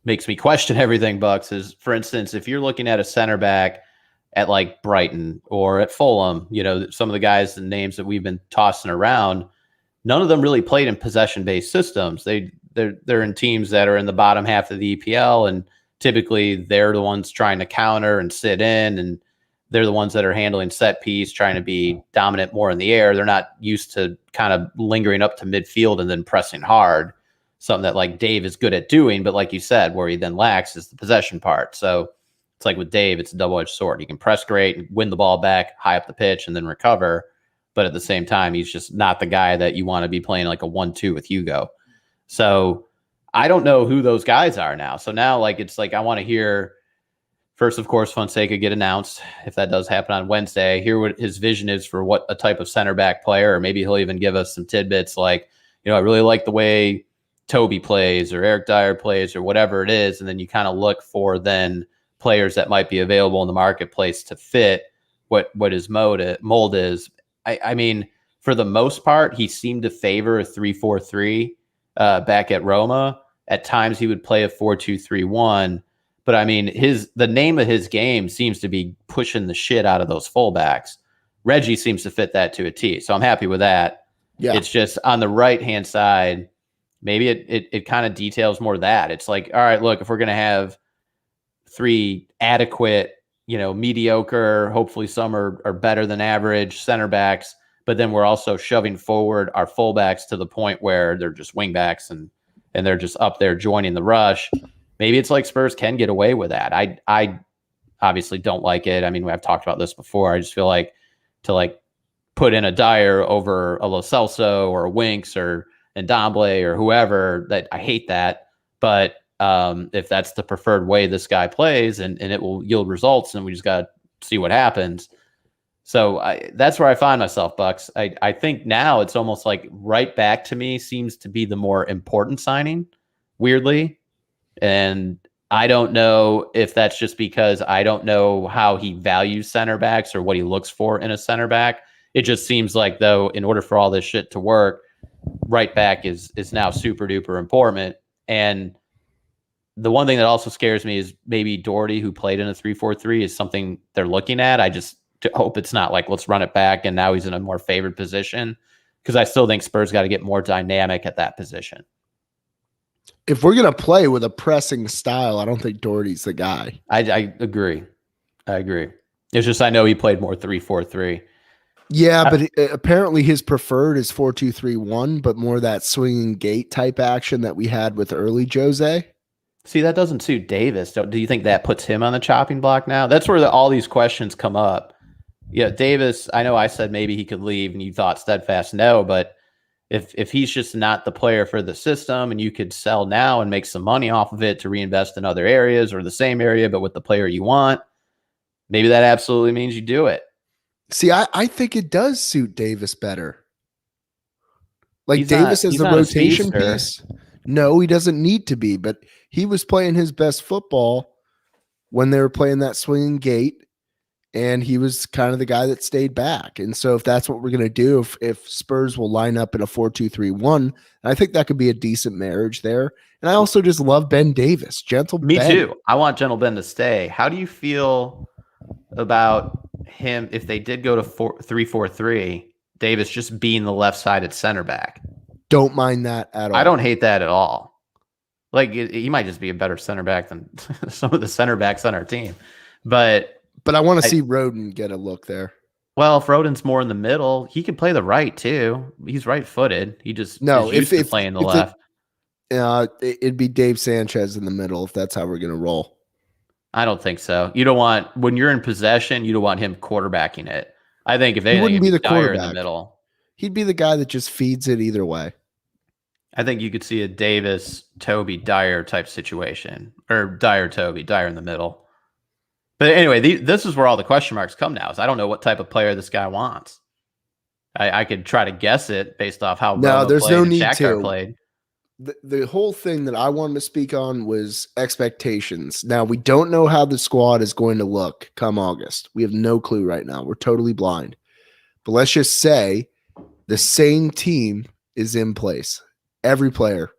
Speaker 3: makes me question everything, Bucks, is, for instance, if you're looking at a center back at like Brighton or at Fulham, some of the guys and names that we've been tossing around, none of them really played in possession-based systems. They're in teams that are in the bottom half of the EPL, and typically they're the ones trying to counter and sit in, and they're the ones that are handling set piece, trying to be dominant more in the air. They're not used to kind of lingering up to midfield and then pressing hard, something that like Dave is good at doing. But like you said, where he then lacks is the possession part. So it's like with Dave, it's a double-edged sword. He can press great and win the ball back high up the pitch and then recover. But at the same time, he's just not the guy that you want to be playing like a 1-2 with Hugo. So I don't know who those guys are now. So now it's like I want to hear first, of course, Fonseca get announced, if that does happen on Wednesday, hear what his vision is for what a type of center back player, or maybe he'll even give us some tidbits like, I really like the way Toby plays or Eric Dyer plays or whatever it is. And then you kind of look for then players that might be available in the marketplace to fit what his mold is. I mean, for the most part, he seemed to favor a 3-4-3 back at Roma. At times he would play a 4-2-3-1. But I mean, the name of his game seems to be pushing the shit out of those fullbacks. Reggie seems to fit that to a T. So I'm happy with that. Yeah. It's just on the right-hand side, maybe it kind of details more that. It's like, all right, look, if we're going to have 3 adequate, mediocre, hopefully some are better than average center backs, but then we're also shoving forward our fullbacks to the point where they're just wing backs and they're just up there joining the rush. Maybe it's like Spurs can get away with that. I obviously don't like it. I mean, I've talked about this before. I just feel like to put in a Dyer over a Lo Celso or a Winks or Ndombele or whoever, that I hate that. But if that's the preferred way this guy plays and it will yield results, and we just got to see what happens. So that's where I find myself, Bucks. I think now it's almost like right back to me seems to be the more important signing, weirdly. And I don't know if that's just because I don't know how he values center backs or what he looks for in a center back. It just seems like, though, in order for all this shit to work, right back is now super duper important. And the one thing that also scares me is maybe Doherty, who played in a 3-4-3, is something they're looking at. I just hope it's not like, let's run it back and now he's in a more favored position, because I still think Spurs got to get more dynamic at that position.
Speaker 2: If we're going to play with a pressing style, I don't think Doherty's the guy.
Speaker 3: I agree. It's just I know he played more 3-4-3.
Speaker 2: Yeah, but apparently his preferred is 4-2-3-1, but more that swinging gate type action that we had with early Jose.
Speaker 3: See, that doesn't suit Davis. Do you think that puts him on the chopping block now? That's where all these questions come up. Yeah, Davis, I know I said maybe he could leave and you thought steadfast no, but if he's just not the player for the system and you could sell now and make some money off of it to reinvest in other areas or the same area, but with the player you want, maybe that absolutely means you do it.
Speaker 2: See, I think it does suit Davis better. Like Davis as the rotation piece. No, he doesn't need to be, but he was playing his best football when they were playing that swinging gate. And he was kind of the guy that stayed back. And so if that's what we're going to do, if Spurs will line up in a 4-2-3-1, I think that could be a decent marriage there. And I also just love Ben Davis.
Speaker 3: Me too. I want Gentle Ben to stay. How do you feel about him if they did go to 3-4-3, Davis just being the left-sided center back?
Speaker 2: Don't mind that at all.
Speaker 3: I don't hate that at all. Like, he might just be a better center back than some of the center backs on our team. But
Speaker 2: I want to see Roden get a look there.
Speaker 3: Well, if Roden's more in the middle, he can play the right too. He's right-footed. He just is used to playing the left.
Speaker 2: It'd be Dave Sanchez in the middle if that's how we're going to roll.
Speaker 3: I don't think so. You don't want, when you're in possession, you don't want him quarterbacking it. I think if anything, he wouldn't be the quarterback in the middle.
Speaker 2: He'd be the guy that just feeds it either way.
Speaker 3: I think you could see a Davis, Toby, Dyer type situation, or Dyer, Toby, Dyer in the middle. But anyway, this is where all the question marks come now. Is I don't know what type of player this guy wants. I could try to guess it based off how
Speaker 2: there's no need to
Speaker 3: played.
Speaker 2: the whole thing that I wanted to speak on was expectations. Now, we don't know how the squad is going to look come August. We have no clue right now. We're totally blind. But let's just say the same team is in place. Every player,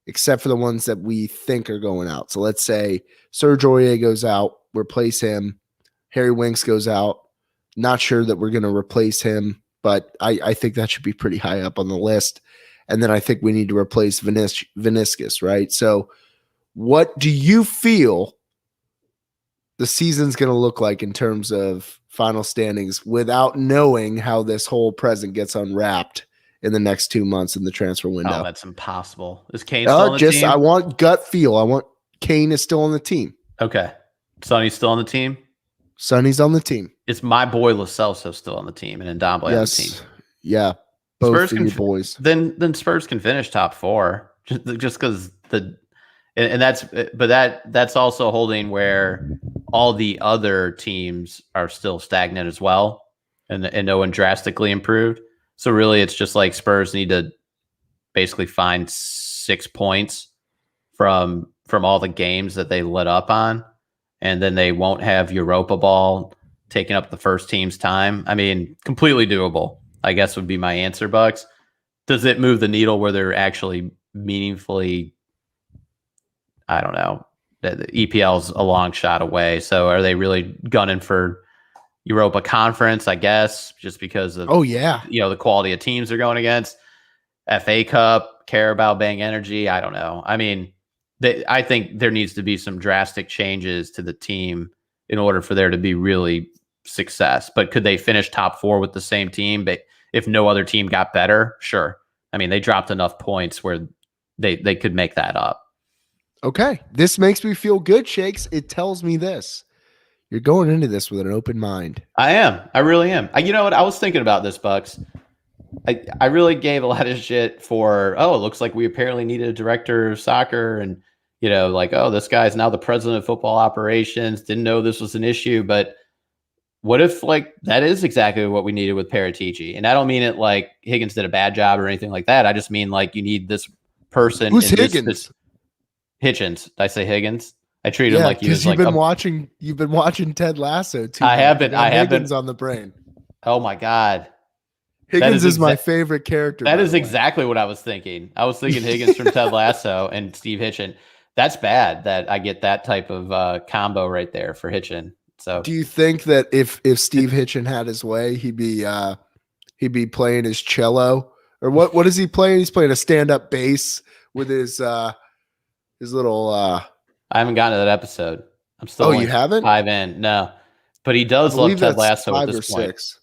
Speaker 2: except for the ones that we think are going out. So let's say Serge Aurier goes out, replace him. Harry Winks goes out. Not sure that we're going to replace him, but I think that should be pretty high up on the list. And then I think we need to replace Vinicius, right? So what do you feel the season's going to look like in terms of final standings without knowing how this whole present gets unwrapped in the next 2 months in the transfer window?
Speaker 3: Oh, that's impossible. Is Kane still on the team?
Speaker 2: I want gut feel. I want Kane is still on the team.
Speaker 3: Okay. Sonny's still on the team?
Speaker 2: Sonny's on the team.
Speaker 3: Is my boy Lo Celso still on the team and Ndombele on the team?
Speaker 2: Yeah. Both of you boys.
Speaker 3: Then Spurs can finish top 4 just because that's also holding where all the other teams are still stagnant as well, and no one drastically improved. So really, it's just like Spurs need to basically find 6 points from all the games that they let up on, and then they won't have Europa Ball taking up the first team's time. I mean, completely doable, I guess would be my answer, Bucks. Does it move the needle where they're actually meaningfully, I don't know, the EPL's a long shot away. So are they really gunning for Europa Conference, I guess, just because of the quality of teams they're going against? FA Cup, Carabao Bank Energy, I don't know. I mean, I think there needs to be some drastic changes to the team in order for there to be really success. But could they finish top 4 with the same team? But if no other team got better, sure. I mean, they dropped enough points where they could make that up.
Speaker 2: Okay. This makes me feel good, Shakes. It tells me this. You're going into this with an open mind.
Speaker 3: I am. I really am. You know what? I was thinking about this, Bucks. I really gave a lot of shit for, it looks like we apparently needed a director of soccer and, this guy's now the president of football operations. Didn't know this was an issue, but what if that is exactly what we needed with Paratici? And I don't mean it like Higgins did a bad job or anything like that. I just mean you need this person.
Speaker 2: Who's Higgins?
Speaker 3: Hitchens. Did I say Higgins? I treat him like he was
Speaker 2: you've been watching Ted Lasso too.
Speaker 3: I have been.
Speaker 2: Higgins on the brain.
Speaker 3: Oh my God.
Speaker 2: Higgins is my favorite character.
Speaker 3: That is exactly what I was thinking. I was thinking Higgins from Ted Lasso and Steve Hitchen. That's bad that I get that type of combo right there for Hitchen. So,
Speaker 2: do you think that if Steve Hitchen had his way, he'd be playing his cello, or what is he playing? He's playing a stand-up bass with his little.
Speaker 3: I haven't gotten to that episode. I'm still.
Speaker 2: You haven't?
Speaker 3: 5 in. No, but he does love Ted Lasso at this point.
Speaker 2: 6.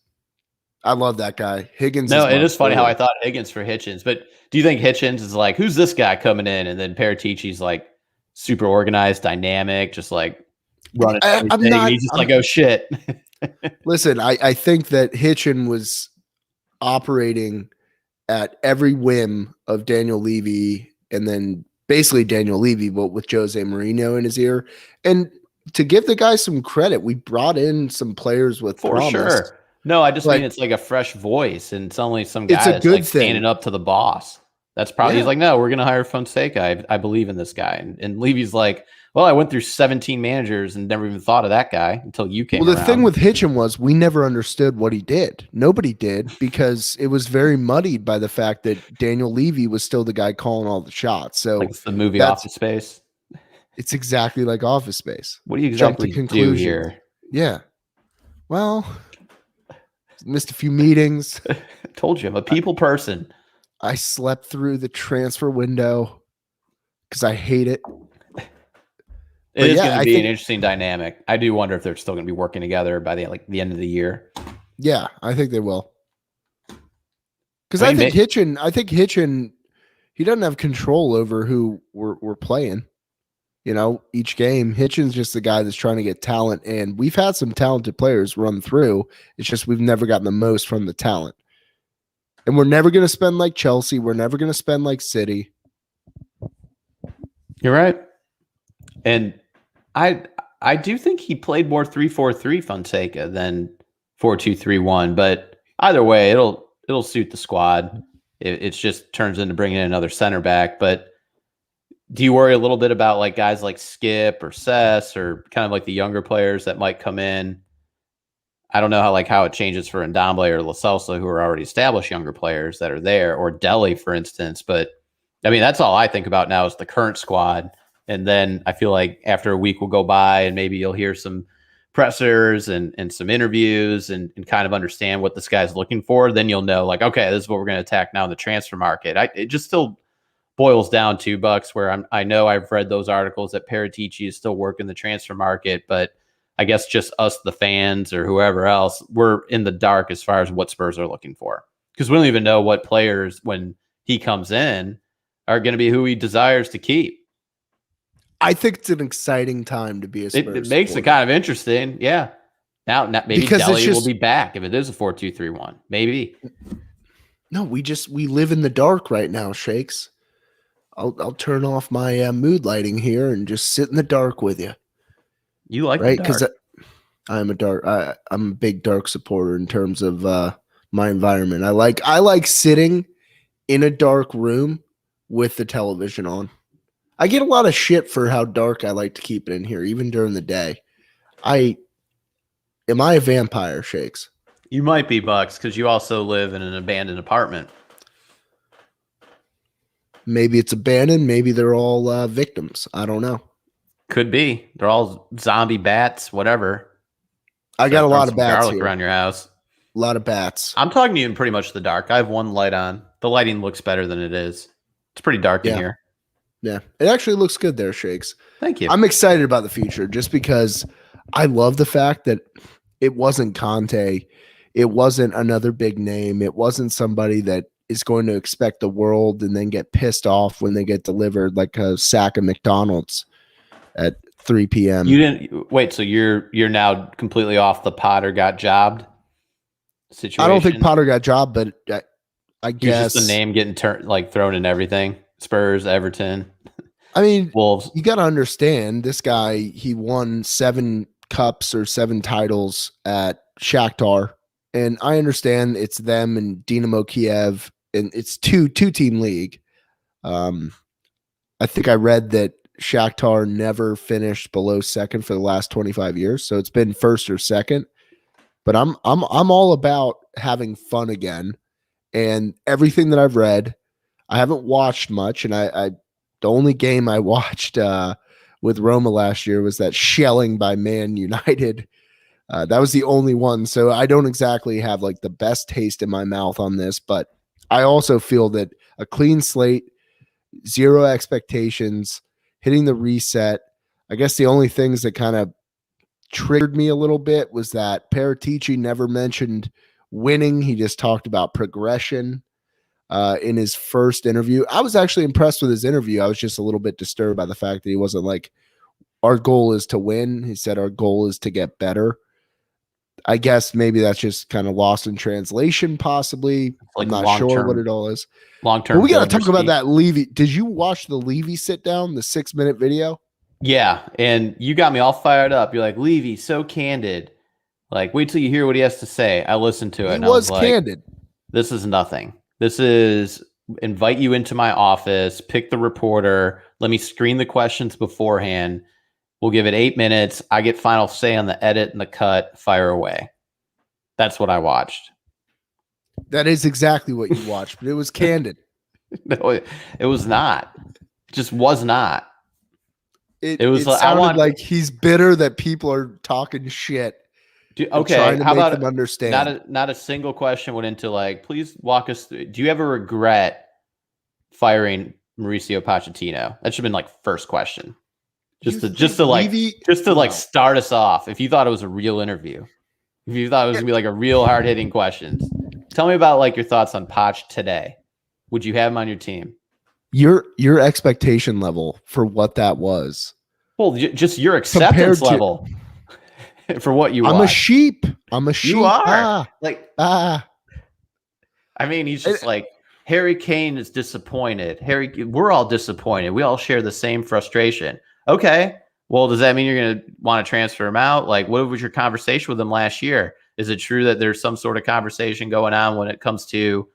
Speaker 2: I love that guy. Higgins.
Speaker 3: No, it is funny how I thought Higgins for Hitchens, but do you think Hitchens is like, who's this guy coming in, and then Paratici's like super organized, dynamic, just like running everything? He's just like, oh shit.
Speaker 2: Listen, I think that Hitchen was operating at every whim of Daniel Levy, and then basically Daniel Levy, but with Jose Mourinho in his ear. And to give the guy some credit, we brought in some players with promise.
Speaker 3: Sure. No, I just mean it's like a fresh voice, and it's only some guy that's like standing up to the boss. That's probably he's like, no, we're going to hire Fonseca. I believe in this guy. And Levy's like, well, I went through 17 managers and never even thought of that guy until you came.
Speaker 2: Well, the thing with Hitchen was we never understood what he did. Nobody did, because it was very muddied by the fact that Daniel Levy was still the guy calling all the shots. So
Speaker 3: like the movie Office Space.
Speaker 2: It's exactly like Office Space.
Speaker 3: What do you exactly do here?
Speaker 2: Yeah. Well, missed a few meetings.
Speaker 3: I told you I'm a people person.
Speaker 2: I slept through the transfer window because I hate it.
Speaker 3: It is going to be an interesting dynamic. I do wonder if they're still going to be working together by the end of the year.
Speaker 2: Yeah, I think they will. Because I think Hitchen, he doesn't have control over who we're playing. Each game, Hitchen's just the guy that's trying to get talent, and we've had some talented players run through. It's just we've never gotten the most from the talent. And we're never going to spend like Chelsea. We're never going to spend like City.
Speaker 3: You're right. And I do think he played more 3-4-3 Fonseca than 4-2-3-1, but either way, it'll suit the squad. It just turns into bringing in another center back. But do you worry a little bit about like guys like Skip or Sess or kind of like the younger players that might come in? I don't know how it changes for Ndombele or Lo Celso, who are already established younger players that are there, or Delhi, for instance. But I mean, that's all I think about now is the current squad. And then I feel like after a week will go by and maybe you'll hear some pressers and some interviews and kind of understand what this guy's looking for. Then you'll know, like, okay, this is what we're going to attack now in the transfer market. It just still boils down to, Bucks, where I know I've read those articles that Paratici is still working the transfer market, but I guess just us, the fans or whoever else, we're in the dark as far as what Spurs are looking for. Because we don't even know what players, when he comes in, are going to be who he desires to keep.
Speaker 2: I think it's an exciting time to be a Spurs
Speaker 3: It makes
Speaker 2: supporter.
Speaker 3: it kind of interesting. Yeah. Now maybe
Speaker 2: Because
Speaker 3: Delhi will be back if it is a 4-2-3-1. Maybe.
Speaker 2: No, we live in the dark right now, Shakes. I'll turn off my mood lighting here and just sit in the dark with you.
Speaker 3: You like
Speaker 2: right?
Speaker 3: the
Speaker 2: Because
Speaker 3: dark.
Speaker 2: I'm a big dark supporter in terms of my environment. I like sitting in a dark room with the television on. I get a lot of shit for how dark I like to keep it in here, even during the day. Am I a vampire, Shakes?
Speaker 3: You might be, Bucks, because you also live in an abandoned apartment.
Speaker 2: Maybe it's abandoned. Maybe they're all victims. I don't know.
Speaker 3: Could be. They're all zombie bats, whatever.
Speaker 2: I got a lot of bats
Speaker 3: garlic
Speaker 2: here.
Speaker 3: around your house.
Speaker 2: A lot of bats.
Speaker 3: I'm talking to you in pretty much the dark. I have one light on. The lighting looks better than it is. It's pretty dark in here.
Speaker 2: Yeah, it actually looks good there, Shakes.
Speaker 3: Thank you.
Speaker 2: I'm excited about the future just because I love the fact that it wasn't Conte. It wasn't another big name. It wasn't somebody that is going to expect the world and then get pissed off when they get delivered like a sack of McDonald's at 3 p.m.
Speaker 3: You didn't wait, so you're now completely off the Potter got jobbed situation.
Speaker 2: I don't think Potter got jobbed, but I guess
Speaker 3: just the name getting thrown in everything. Spurs, Everton.
Speaker 2: I mean,
Speaker 3: Wolves.
Speaker 2: You got to understand this guy. He won 7 cups or 7 titles at Shakhtar, and I understand it's them and Dynamo Kiev, and it's two team league. I think I read that Shakhtar never finished below second for the last 25 years, so it's been first or second. But I'm all about having fun again, and everything that I've read. I haven't watched much, and I the only game I watched with Roma last year was that shelling by Man United. That was the only one, so I don't exactly have like the best taste in my mouth on this, but I also feel that a clean slate, 0 expectations, hitting the reset. I guess the only things that kind of triggered me a little bit was that Paratici never mentioned winning. He just talked about progression. In his first interview. I was actually impressed with his interview. I was just a little bit disturbed by the fact that he wasn't like, our goal is to win. He said, our goal is to get better. I guess maybe that's just kind of lost in translation, possibly.
Speaker 3: Like
Speaker 2: I'm not sure what it all is.
Speaker 3: Long-term.
Speaker 2: But we got to talk about that Levy. Did you watch the Levy sit down, the 6-minute video?
Speaker 3: Yeah, and you got me all fired up. You're like, Levy, so candid. Like, wait till you hear what he has to say. I listened to it.
Speaker 2: He was candid.
Speaker 3: This is nothing. This is invite you into my office, pick the reporter, let me screen the questions beforehand. We'll give it 8 minutes. I get final say on the edit and the cut, fire away. That's what I watched.
Speaker 2: That is exactly what you watched, but it was candid.
Speaker 3: No, it was not. It just was not.
Speaker 2: It was like he's bitter that people are talking shit.
Speaker 3: Okay, how about
Speaker 2: them understand?
Speaker 3: Not a single question went into like, please walk us through. Do you ever regret firing Mauricio Pochettino? That should have been like first question. Just to start us off. If you thought it was a real interview, if you thought it was gonna be like a real hard hitting questions, tell me about like your thoughts on Poch today. Would you have him on your team?
Speaker 2: Your expectation level for what that was.
Speaker 3: Well, just your acceptance level. For what you
Speaker 2: I'm a sheep. I'm a sheep.
Speaker 3: You are.
Speaker 2: I
Speaker 3: mean, he's just like, Harry Kane is disappointed. We're all disappointed. We all share the same frustration. Okay. Well, does that mean you're going to want to transfer him out? Like, what was your conversation with him last year? Is it true that there's some sort of conversation going on when it comes to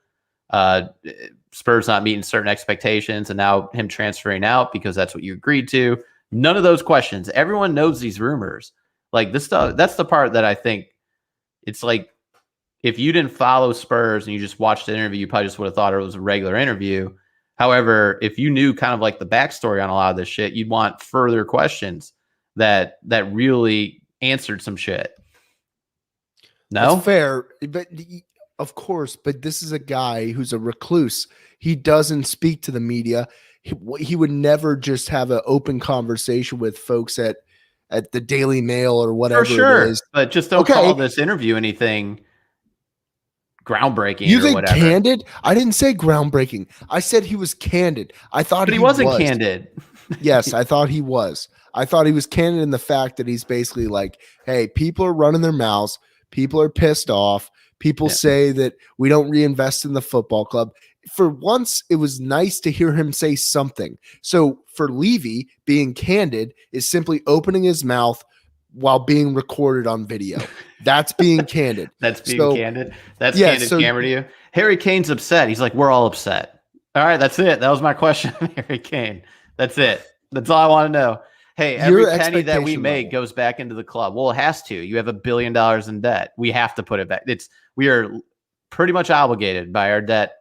Speaker 3: Spurs not meeting certain expectations, and now him transferring out because that's what you agreed to. None of those questions. Everyone knows these rumors. Like this stuff, that's the part that I think it's like if you didn't follow Spurs and you just watched the interview, you probably just would have thought it was a regular interview. However, if you knew kind of like the backstory on a lot of this shit, you'd want further questions that really answered some shit. No?
Speaker 2: That's fair, but of course, but this is a guy who's a recluse. He doesn't speak to the media. He would never just have an open conversation with folks at the Daily Mail or whatever
Speaker 3: For sure,
Speaker 2: it is.
Speaker 3: but just don't call this interview anything groundbreaking.
Speaker 2: You
Speaker 3: or
Speaker 2: think
Speaker 3: whatever.
Speaker 2: Candid? I didn't say groundbreaking. I said he was candid. I thought
Speaker 3: but he wasn't candid.
Speaker 2: Yes, I thought he was. I thought he was candid in the fact that he's basically like, hey, people are running their mouths. People are pissed off. People say that we don't reinvest in the football club. For once, it was nice to hear him say something. So for Levy, being candid is simply opening his mouth while being recorded on video. That's being candid.
Speaker 3: That's being candid. That's candid camera to you. Harry Kane's upset. He's like, we're all upset. All right, that's it. That was my question, Harry Kane. That's it. That's all I want to know. Hey, every penny that we make goes back into the club. Well, it has to. You have $1 billion in debt. We have to put it back. We are pretty much obligated by our debt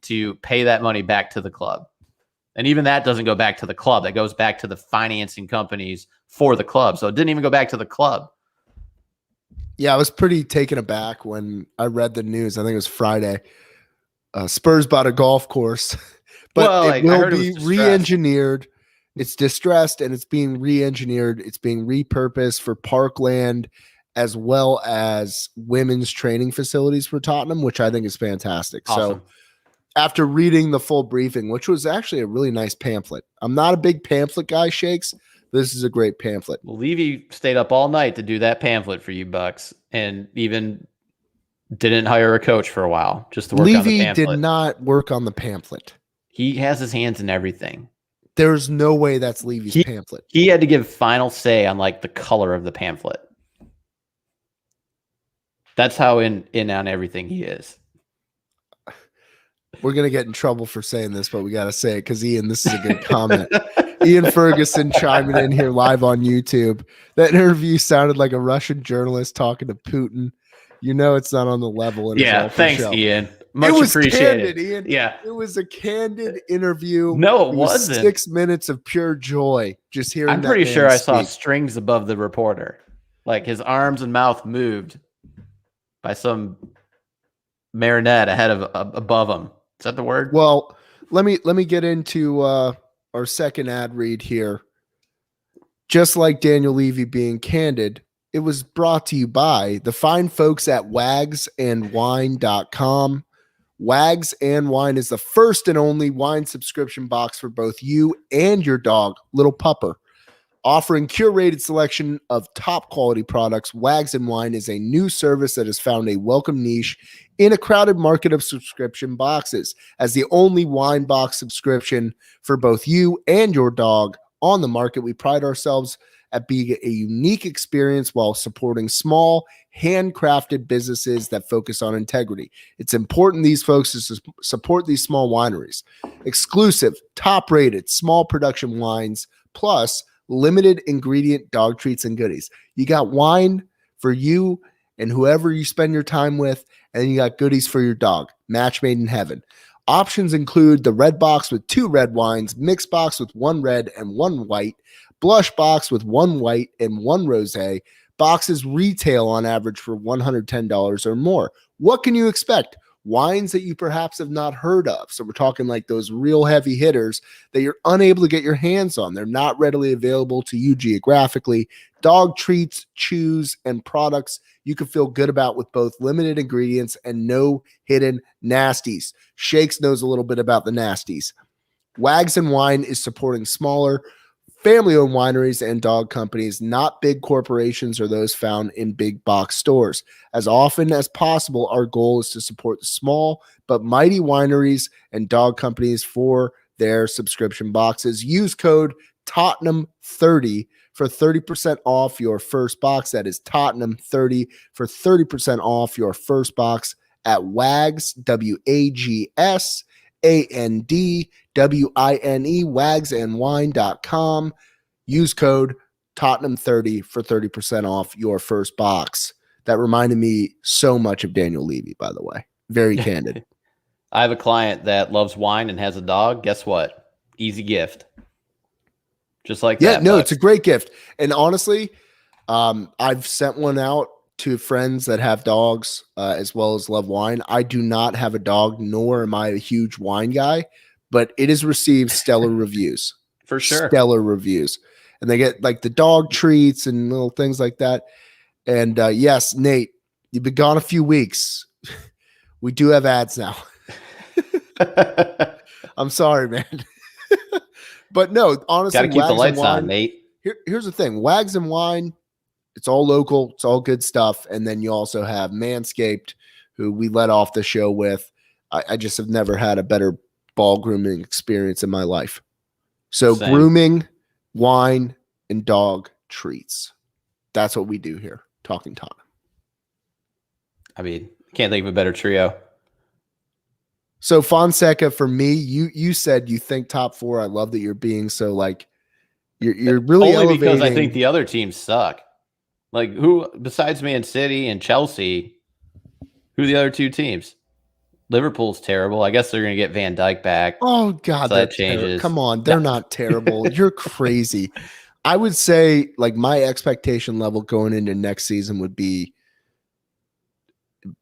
Speaker 3: to pay that money back to the club. And even that doesn't go back to the club. That goes back to the financing companies for the club. So it didn't even go back to the club.
Speaker 2: Yeah, I was pretty taken aback when I read the news. I think it was Friday. Spurs bought a golf course, but it will be re-engineered. It's distressed and it's being re-engineered. It's being repurposed for parkland as well as women's training facilities for Tottenham, which I think is fantastic.
Speaker 3: Awesome.
Speaker 2: So after reading the full briefing, which was actually a really nice pamphlet. I'm not a big pamphlet guy, Shakes. This is a great pamphlet.
Speaker 3: Well, Levy stayed up all night to do that pamphlet for you, Bucks, and even didn't hire a coach for a while just to work on the pamphlet.
Speaker 2: Levy did not work on the pamphlet.
Speaker 3: He has his hands in everything.
Speaker 2: There's no way that's Levy's pamphlet.
Speaker 3: He had to give final say on like the color of the pamphlet. That's how in on everything he is.
Speaker 2: We're going to get in trouble for saying this, but we got to say it because Ian, this is a good comment. Ian Ferguson chiming in here live on YouTube. That interview sounded like a Russian journalist talking to Putin. You know it's not on the level.
Speaker 3: Yeah, thanks, Ian. Much appreciated.
Speaker 2: Candid, Ian.
Speaker 3: Yeah.
Speaker 2: It was a candid interview.
Speaker 3: No, it wasn't.
Speaker 2: 6 minutes of pure joy just hearing
Speaker 3: I'm pretty sure I saw strings above the reporter. Like his arms and mouth moved by some marionette above him. Is that the word?
Speaker 2: Well, let me get into our second ad read here. Just like Daniel Levy being candid, it was brought to you by the fine folks at wagsandwine.com. Wags and Wine is the first and only wine subscription box for both you and your dog, Little Pupper. Offering curated selection of top quality products, Wags and Wine is a new service that has found a welcome niche in a crowded market of subscription boxes. As the only wine box subscription for both you and your dog on the market, we pride ourselves at being a unique experience while supporting small, handcrafted businesses that focus on integrity. It's important these folks to support these small wineries. Exclusive, top-rated, small production wines, plus limited ingredient dog treats and goodies. You got wine for you and whoever you spend your time with, and then you got goodies for your dog. Match made in heaven. Options include the red box with 2 red wines, mixed box with 1 red and 1 white, blush box with 1 white and 1 rosé. Boxes retail on average for $110 or more. What can you expect? Wines that you perhaps have not heard of. So we're talking like those real heavy hitters that you're unable to get your hands on. They're not readily available to you geographically. Dog treats, chews, and products you can feel good about with both limited ingredients and no hidden nasties. Shakes knows a little bit about the nasties. Wags and Wine is supporting smaller, family-owned wineries and dog companies, not big corporations or those found in big box stores. As often as possible, our goal is to support the small but mighty wineries and dog companies for their subscription boxes. Use code Tottenham30 for 30% off your first box. That is Tottenham30 for 30% off your first box at Wags, WAGSANDWINE, wagsandwine.com. Use code Tottenham30 for 30% off your first box. That reminded me so much of Daniel Levy, by the way. Very candid.
Speaker 3: I have a client that loves wine and has a dog. Guess what? Easy gift. Just like that.
Speaker 2: Yeah, no, it's a great gift. And honestly, I've sent one out to friends that have dogs as well as love wine. I do not have a dog, nor am I a huge wine guy, but it has received stellar reviews.
Speaker 3: For sure.
Speaker 2: Stellar reviews. And they get like the dog treats and little things like that. And yes, Nate, you've been gone a few weeks. We do have ads now. I'm sorry, man. But no, honestly,
Speaker 3: gotta keep the lights on, Nate.
Speaker 2: Here's the thing: Wags and Wine. It's all local. It's all good stuff. And then you also have Manscaped, who we let off the show with. I just have never had a better ball grooming experience in my life. So
Speaker 3: Same.
Speaker 2: Grooming, wine, and dog treats. That's what we do here. Talking Tottenham.
Speaker 3: I mean, can't think of a better trio.
Speaker 2: So Fonseca, for me, you said you think top four. I love that you're being so like you're really
Speaker 3: only
Speaker 2: elevating.
Speaker 3: because I think the other teams suck. Like who besides Man City and Chelsea? Who are the other two teams? Liverpool's terrible. I guess they're going to get Van Dijk back.
Speaker 2: Oh God,
Speaker 3: so that changes.
Speaker 2: Come on, they're not terrible. You're crazy. I would say like my expectation level going into next season would be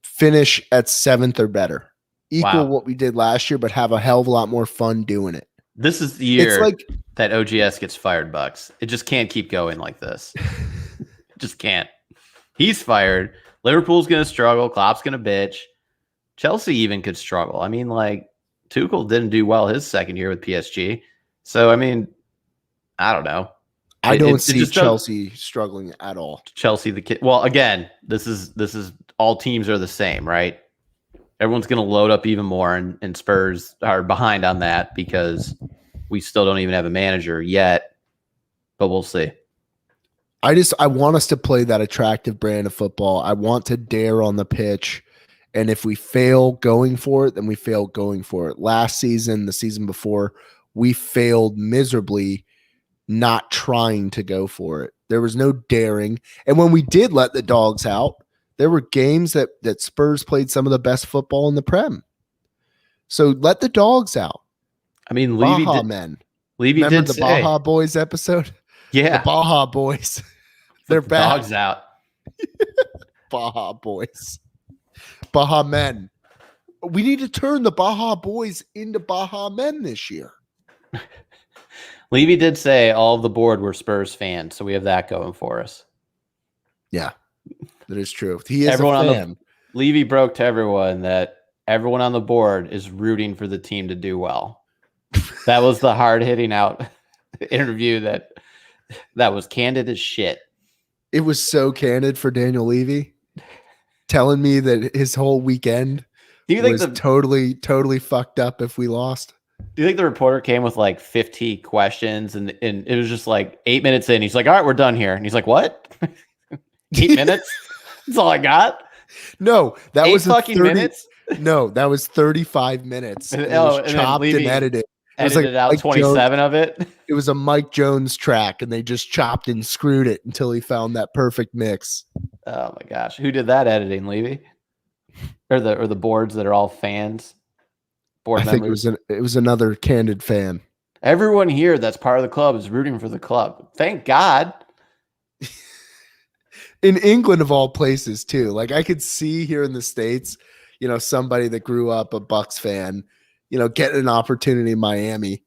Speaker 2: finish at 7th or better. Equal what we did last year, but have a hell of a lot more fun doing it.
Speaker 3: This is the year
Speaker 2: it's like,
Speaker 3: that OGS gets fired, Bucks. It just can't keep going like this. It just can't. He's fired. Liverpool's going to struggle. Klopp's going to bitch. Chelsea even could struggle. I mean, like, Tuchel didn't do well his second year with PSG. So, I mean, I don't know.
Speaker 2: I don't see Chelsea struggling at all.
Speaker 3: Chelsea, the kid. Well, again, this is all teams are the same, right? Everyone's going to load up even more, and Spurs are behind on that because we still don't even have a manager yet, but we'll see.
Speaker 2: I want us to play that attractive brand of football. I want to dare on the pitch, and if we fail going for it, then we fail going for it. Last season, the season before, we failed miserably not trying to go for it. There was no daring, and when we did let the dogs out, there were games that Spurs played some of the best football in the Prem. So let the dogs out.
Speaker 3: I mean, Levy
Speaker 2: Baja
Speaker 3: did,
Speaker 2: men.
Speaker 3: Levy
Speaker 2: Remember
Speaker 3: did
Speaker 2: the
Speaker 3: say,
Speaker 2: Baja Boys episode?
Speaker 3: Yeah.
Speaker 2: The Baja Boys. They're back.
Speaker 3: Dogs out.
Speaker 2: Baja Boys. Baja men. We need to turn the Baja Boys into Baja men this year.
Speaker 3: Levy did say all of the board were Spurs fans, so we have that going for us.
Speaker 2: Yeah. That is true. He is
Speaker 3: everyone
Speaker 2: a fan.
Speaker 3: Levy broke to everyone that everyone on the board is rooting for the team to do well. That was the hard hitting out interview that was candid as shit.
Speaker 2: It was so candid for Daniel Levy, telling me that his whole weekend was totally fucked up if we lost.
Speaker 3: Do you think the reporter came with like 50 questions and it was just like 8 minutes in? He's like, all right, we're done here. And he's like, what? 8 minutes? That's all I got.
Speaker 2: No, that was
Speaker 3: fucking 30 minutes.
Speaker 2: No, that was 35 minutes. It was chopped and edited.
Speaker 3: It was edited out 27 of it.
Speaker 2: It was a Mike Jones track, and they just chopped and screwed it until he found that perfect mix.
Speaker 3: Oh my gosh, who did that editing, Levy? Or the boards that are all fans? Board members.
Speaker 2: Think it was another candid fan.
Speaker 3: Everyone here that's part of the club is rooting for the club. Thank God.
Speaker 2: In England, of all places, too. Like I could see here in the States, somebody that grew up a Bucks fan, getting an opportunity in Miami,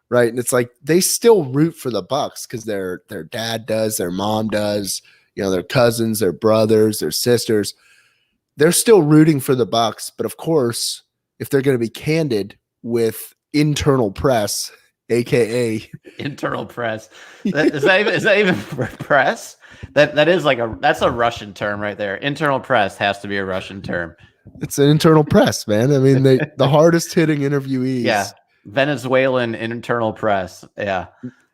Speaker 2: right? And it's like they still root for the Bucks because their dad does, their mom does, their cousins, their brothers, their sisters. They're still rooting for the Bucks, but of course, if they're going to be candid with internal press, aka
Speaker 3: internal press, is that even press? That is that's a Russian term right there. Internal press has to be a Russian term.
Speaker 2: It's an internal press, man. I mean, the hardest hitting interviewees.
Speaker 3: Yeah, Venezuelan internal press. Yeah,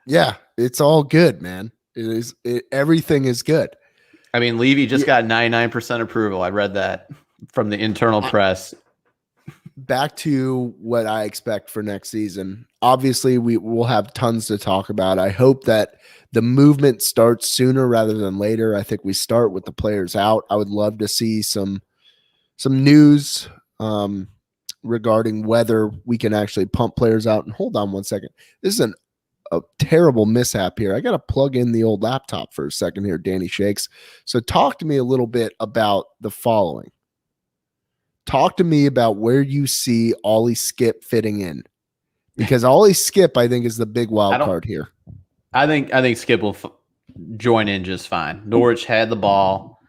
Speaker 2: yeah, it's all good, man. It is. Everything is good.
Speaker 3: I mean, Levy just got 99% approval. I read that. from the internal press.
Speaker 2: Back to what I expect for next season. Obviously, we will have tons to talk about. I hope that the movement starts sooner rather than later. I think we start with the players out. I would love to see some news regarding whether we can actually pump players out. And hold on one second. This is a terrible mishap here. I got to plug in the old laptop for a second here, Danny Shakes. So talk to me a little bit about the following. Talk to me about where you see Ollie Skip fitting in, because Ollie Skip, I think, is the big wild card here.
Speaker 3: I think Skip will join in just fine. Norwich had the ball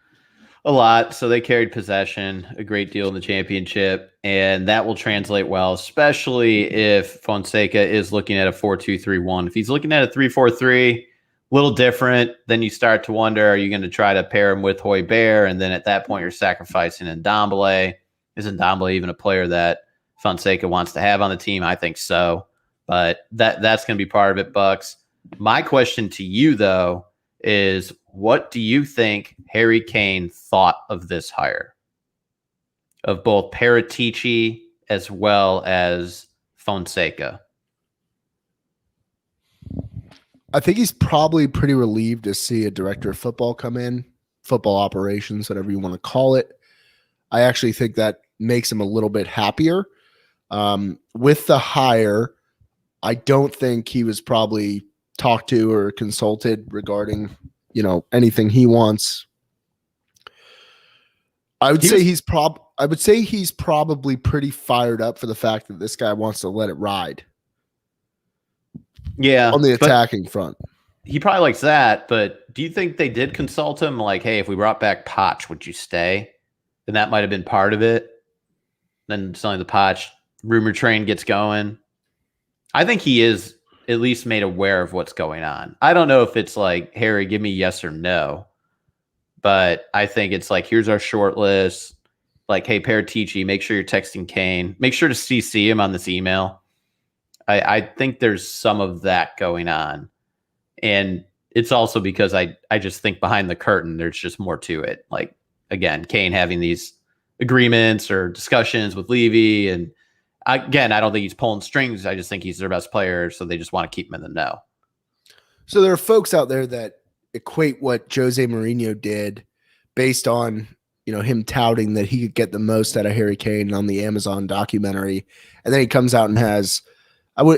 Speaker 3: a lot, so they carried possession a great deal in the championship, and that will translate well, especially if Fonseca is looking at a 4-2-3-1. If he's looking at a 3-4-3, a little different, then you start to wonder, are you going to try to pair him with Højbjerg, and then at that point you're sacrificing Ndombele. Is Ndombele even a player that Fonseca wants to have on the team? I think so, but that's going to be part of it, Bucks. My question to you, though, is what do you think Harry Kane thought of this hire? Of both Paratici as well as Fonseca?
Speaker 2: I think he's probably pretty relieved to see a director of football come in, football operations, whatever you want to call it. I actually think that makes him a little bit happier. With the hire, I don't think he was probably talked to or consulted regarding, anything he wants. I would say he's probably pretty fired up for the fact that this guy wants to let it ride.
Speaker 3: Yeah.
Speaker 2: On the attacking front.
Speaker 3: He probably likes that, but do you think they did consult him? Like, hey, if we brought back Poch, would you stay? And that might have been part of it. Then suddenly the Poch rumor train gets going. I think he is at least made aware of what's going on. I don't know if it's like, Harry, give me yes or no. But I think it's like, here's our short list. Like, hey, Paratici, make sure you're texting Kane. Make sure to CC him on this email. I think there's some of that going on. And it's also because I just think behind the curtain, there's just more to it. Like, again, Kane having these agreements or discussions with Levy. And again, I don't think he's pulling strings. I just think he's their best player. So they just want to keep him in the know.
Speaker 2: So there are folks out there that equate what Jose Mourinho did based on, him touting that he could get the most out of Harry Kane on the Amazon documentary. And then he comes out and has,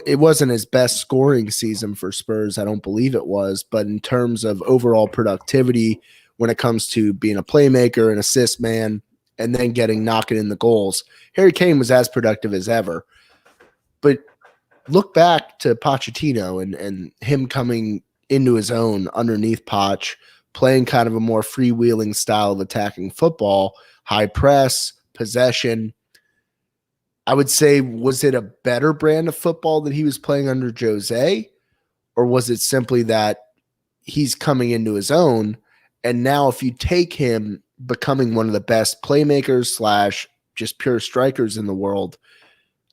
Speaker 2: it wasn't his best scoring season for Spurs. I don't believe it was, but in terms of overall productivity, when it comes to being a playmaker, an assist man, and then knocking in the goals, Harry Kane was as productive as ever. But look back to Pochettino and him coming into his own underneath Poch, playing kind of a more freewheeling style of attacking football, high press, possession. I would say, was it a better brand of football that he was playing under Jose? Or was it simply that he's coming into his own? And now if you take him becoming one of the best playmakers / just pure strikers in the world,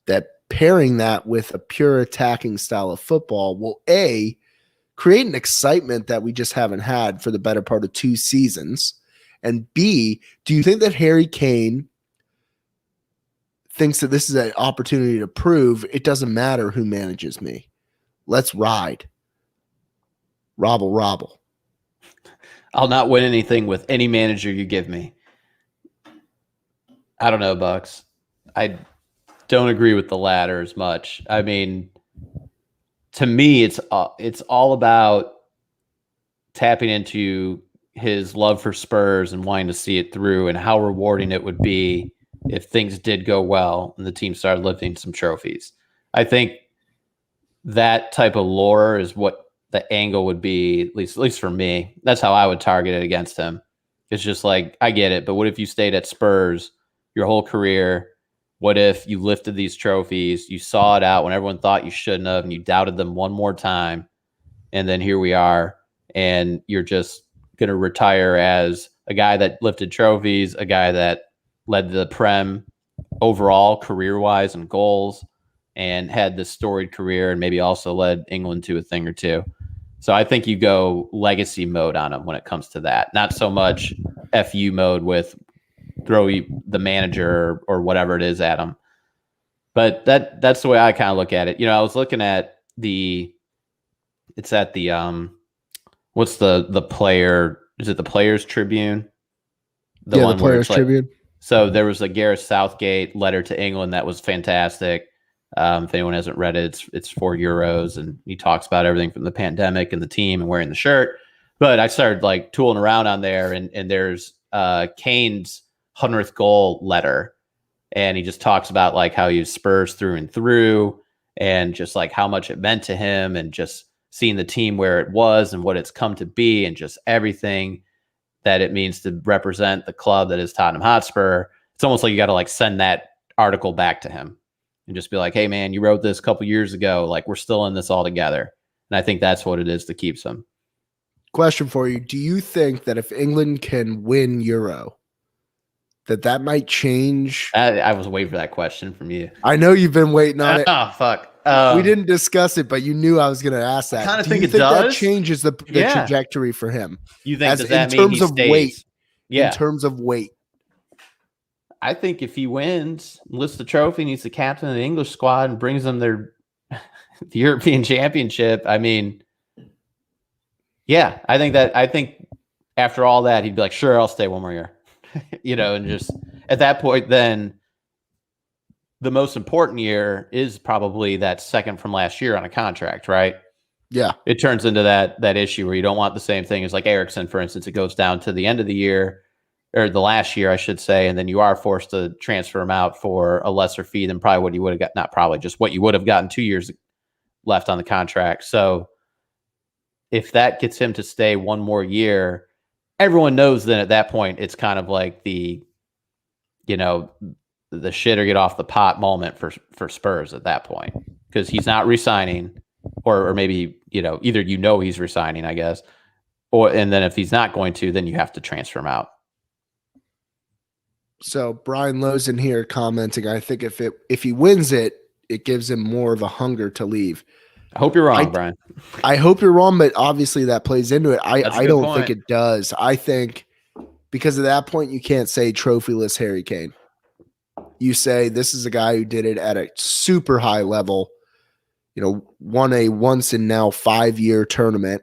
Speaker 2: that pairing that with a pure attacking style of football will A, create an excitement that we just haven't had for the better part of 2 seasons. And B, do you think that Harry Kane thinks that this is an opportunity to prove it doesn't matter who manages me? Let's ride. Robble.
Speaker 3: I'll not win anything with any manager you give me. I don't know, Bucks. I don't agree with the latter as much. I mean, to me, it's all about tapping into his love for Spurs and wanting to see it through, and how rewarding it would be if things did go well and the team started lifting some trophies. I think that type of lore is what the angle would be, at least for me. That's how I would target it against him. It's just like, I get it, but what if you stayed at Spurs your whole career? What if you lifted these trophies, you saw it out when everyone thought you shouldn't have, and you doubted them one more time, and then here we are, and you're just going to retire as a guy that lifted trophies, a guy that led the Prem overall career-wise and goals, and had this storied career, and maybe also led England to a thing or two. So I think you go legacy mode on him when it comes to that. Not so much FU mode with throw the manager or whatever it is at him. But that's the way I kind of look at it. I was looking at it's at the what's the player? Is it the Players Tribune?
Speaker 2: The Players Tribune.
Speaker 3: So there was a Gareth Southgate letter to England that was fantastic. If anyone hasn't read it, it's 4 euros, and he talks about everything from the pandemic and the team and wearing the shirt. But I started like tooling around on there, and there's Kane's 100th goal letter, and he just talks about like how he was Spurs through and through, and just like how much it meant to him, and just seeing the team where it was and what it's come to be, and just everything that it means to represent the club that is Tottenham Hotspur. It's almost like you got to like send that article back to him and just be like, hey man, you wrote this a couple years ago. Like, we're still in this all together. And I think that's what it is that keeps him.
Speaker 2: Question for you. Do you think that if England can win Euro, that might change?
Speaker 3: I was waiting for that question from you.
Speaker 2: I know you've been waiting on it.
Speaker 3: Oh, fuck.
Speaker 2: We didn't discuss it, but you knew I was going to ask that.
Speaker 3: I kind of
Speaker 2: Do
Speaker 3: think
Speaker 2: you
Speaker 3: it
Speaker 2: think
Speaker 3: does.
Speaker 2: that changes the trajectory for him?
Speaker 3: You think does that
Speaker 2: in
Speaker 3: mean
Speaker 2: terms
Speaker 3: he
Speaker 2: of
Speaker 3: stays?
Speaker 2: weight?
Speaker 3: Yeah.
Speaker 2: In terms of weight.
Speaker 3: I think if he wins, lifts the trophy, and he's the captain of the English squad and brings them their the European Championship. I mean, yeah, I think after all that, he'd be like, sure, I'll stay one more year. And just at that point, then the most important year is probably that second from last year on a contract, right?
Speaker 2: Yeah.
Speaker 3: It turns into that issue where you don't want the same thing as like Eriksen, for instance. It goes down to the end of the year, or the last year, I should say, and then you are forced to transfer him out for a lesser fee than probably what you would have got. Not probably, just what you would have gotten 2 years left on the contract. So if that gets him to stay one more year, everyone knows then at that point it's kind of like the shit or get off the pot moment for Spurs at that point, because he's not resigning, or maybe either he's resigning, I guess, and then if he's not going to, then you have to transfer him out.
Speaker 2: So Brian Lowe's in here commenting, I think if he wins it gives him more of a hunger to leave.
Speaker 3: I hope you're wrong, Brian.
Speaker 2: I hope you're wrong, but obviously that plays into it. I don't think it does. I think because at that point you can't say trophyless Harry Kane. You say this is a guy who did it at a super high level, won a once in now 5-year tournament,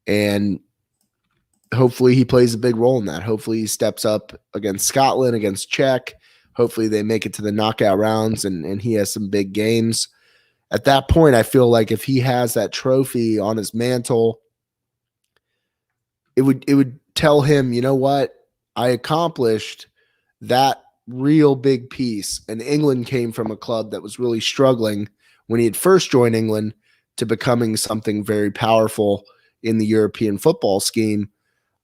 Speaker 2: and hopefully he plays a big role in that. Hopefully he steps up against Scotland, against Czech. Hopefully they make it to the knockout rounds and he has some big games. At that point, I feel like if he has that trophy on his mantle, it would tell him, you know what? I accomplished that real big piece. And England came from a club that was really struggling when he had first joined England to becoming something very powerful in the European football scheme.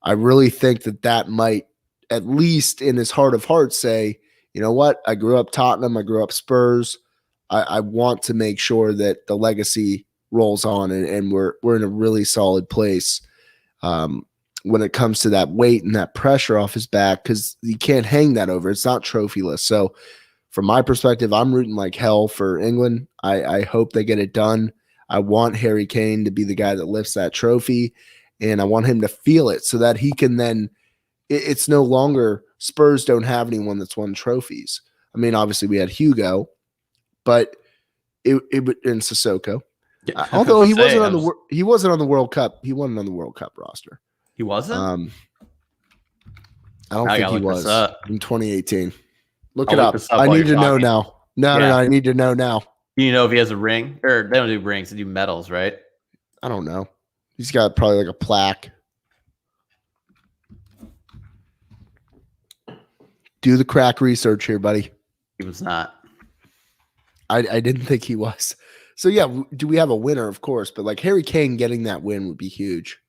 Speaker 2: I really think that might, at least in his heart of hearts, say, you know what? I grew up Tottenham. I grew up Spurs. I want to make sure that the legacy rolls on and we're in a really solid place when it comes to that weight and that pressure off his back, because you can't hang that over. It's not trophyless. So from my perspective, I'm rooting like hell for England. I hope they get it done. I want Harry Kane to be the guy that lifts that trophy, and I want him to feel it so that he can then it's no longer Spurs don't have anyone that's won trophies. I mean, obviously we had Hugo, but it in Sissoko.
Speaker 3: Yeah,
Speaker 2: although he wasn't on the World Cup. He wasn't on the World Cup roster.
Speaker 3: He wasn't?
Speaker 2: I don't think he was in 2018. Look it up.
Speaker 3: I
Speaker 2: need to know now. No, I need to know now.
Speaker 3: You know if he has a ring? Or they don't do rings, they do medals, right?
Speaker 2: I don't know. He's got probably like a plaque. Do the crack research here, buddy.
Speaker 3: He was not.
Speaker 2: I didn't think he was. So, yeah, do we have a winner? Of course. But, like, Harry Kane getting that win would be huge.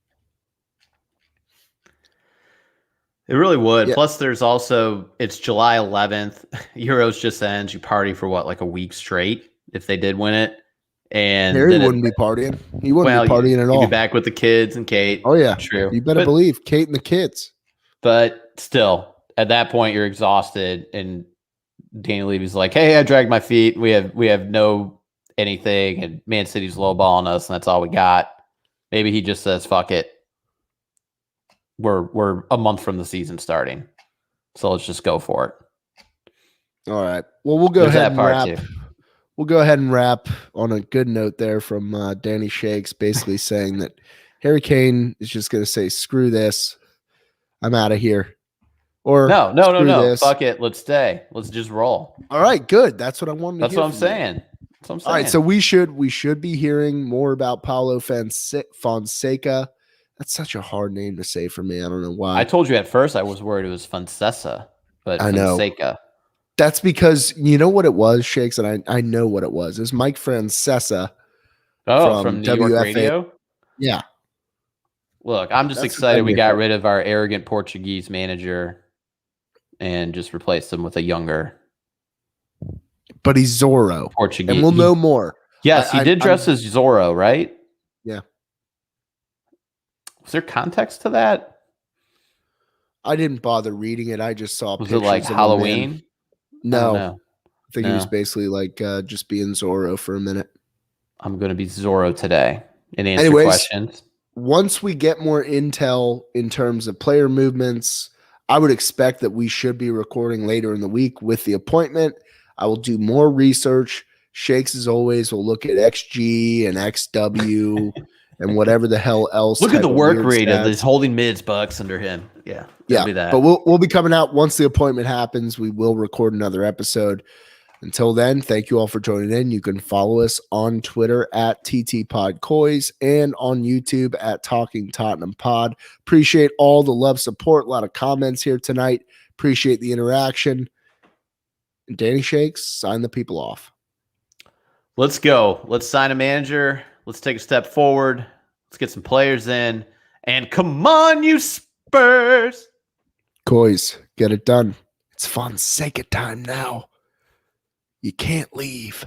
Speaker 3: It really would. Yeah. Plus, there's also, it's July 11th. Euros just ends. You party for, like a week straight if they did win it. And
Speaker 2: Harry wouldn't be partying. He wouldn't be partying at all.
Speaker 3: He'd be back with the kids and Kate.
Speaker 2: Oh, yeah.
Speaker 3: True.
Speaker 2: You better believe Kate and the kids.
Speaker 3: But still, at that point, you're exhausted, and Danny Levy's like, hey, I dragged my feet. We have no anything, and Man City's lowballing us, and that's all we got. Maybe he just says, fuck it. We're a month from the season starting. So let's just go for it.
Speaker 2: All right. Well, we'll go
Speaker 3: There's
Speaker 2: ahead
Speaker 3: that
Speaker 2: and
Speaker 3: part
Speaker 2: wrap.
Speaker 3: too.
Speaker 2: We'll go ahead and wrap on a good note there from Danny Shakes, basically saying that Harry Kane is just going to say, "Screw this, I'm out of here," or "Screw this."
Speaker 3: Fuck it. Let's stay. Let's just roll.
Speaker 2: All right, good. That's what I wanted to
Speaker 3: That's
Speaker 2: hear.
Speaker 3: what I'm
Speaker 2: from you.
Speaker 3: saying. That's what I'm saying.
Speaker 2: All right, so we should be hearing more about Paulo Fonseca. That's such a hard name to say for me. I don't know why.
Speaker 3: I told you at first I was worried it was Fonseca, but
Speaker 2: I know.
Speaker 3: Fonseca.
Speaker 2: That's because you know what it was, Shakes, and I know what it was. It was Mike Francesa.
Speaker 3: From New York Radio?
Speaker 2: Yeah.
Speaker 3: Look, I'm just excited we got rid of our arrogant Portuguese manager and just replaced him with a younger.
Speaker 2: But he's Zorro.
Speaker 3: Portuguese.
Speaker 2: And we'll know more.
Speaker 3: Yes, he did dress as Zorro, right?
Speaker 2: Yeah.
Speaker 3: Was there context to that?
Speaker 2: I didn't bother reading it. I just saw
Speaker 3: pictures. Was it like Halloween?
Speaker 2: No. I think he was basically like just being Zorro for a minute.
Speaker 3: I'm going to be Zorro today and answer questions.
Speaker 2: Once we get more intel in terms of player movements, I would expect that we should be recording later in the week with the appointment. I will do more research. Shakes, as always, will look at XG and XW and whatever the hell else.
Speaker 3: Look at the work rate of this holding mids Bucks under him. Yeah.
Speaker 2: Yeah. But we'll be coming out once the appointment happens. We will record another episode. Until then, thank you all for joining in. You can follow us on Twitter at TTPodCoys and on YouTube at Talking Tottenham Pod. Appreciate all the love, support, a lot of comments here tonight. Appreciate the interaction. And Danny Shakes, sign the people off.
Speaker 3: Let's go. Let's sign a manager. Let's take a step forward. Let's get some players in. And come on, you Spurs.
Speaker 2: Coys, get it done. It's Fonseca time now. You can't leave.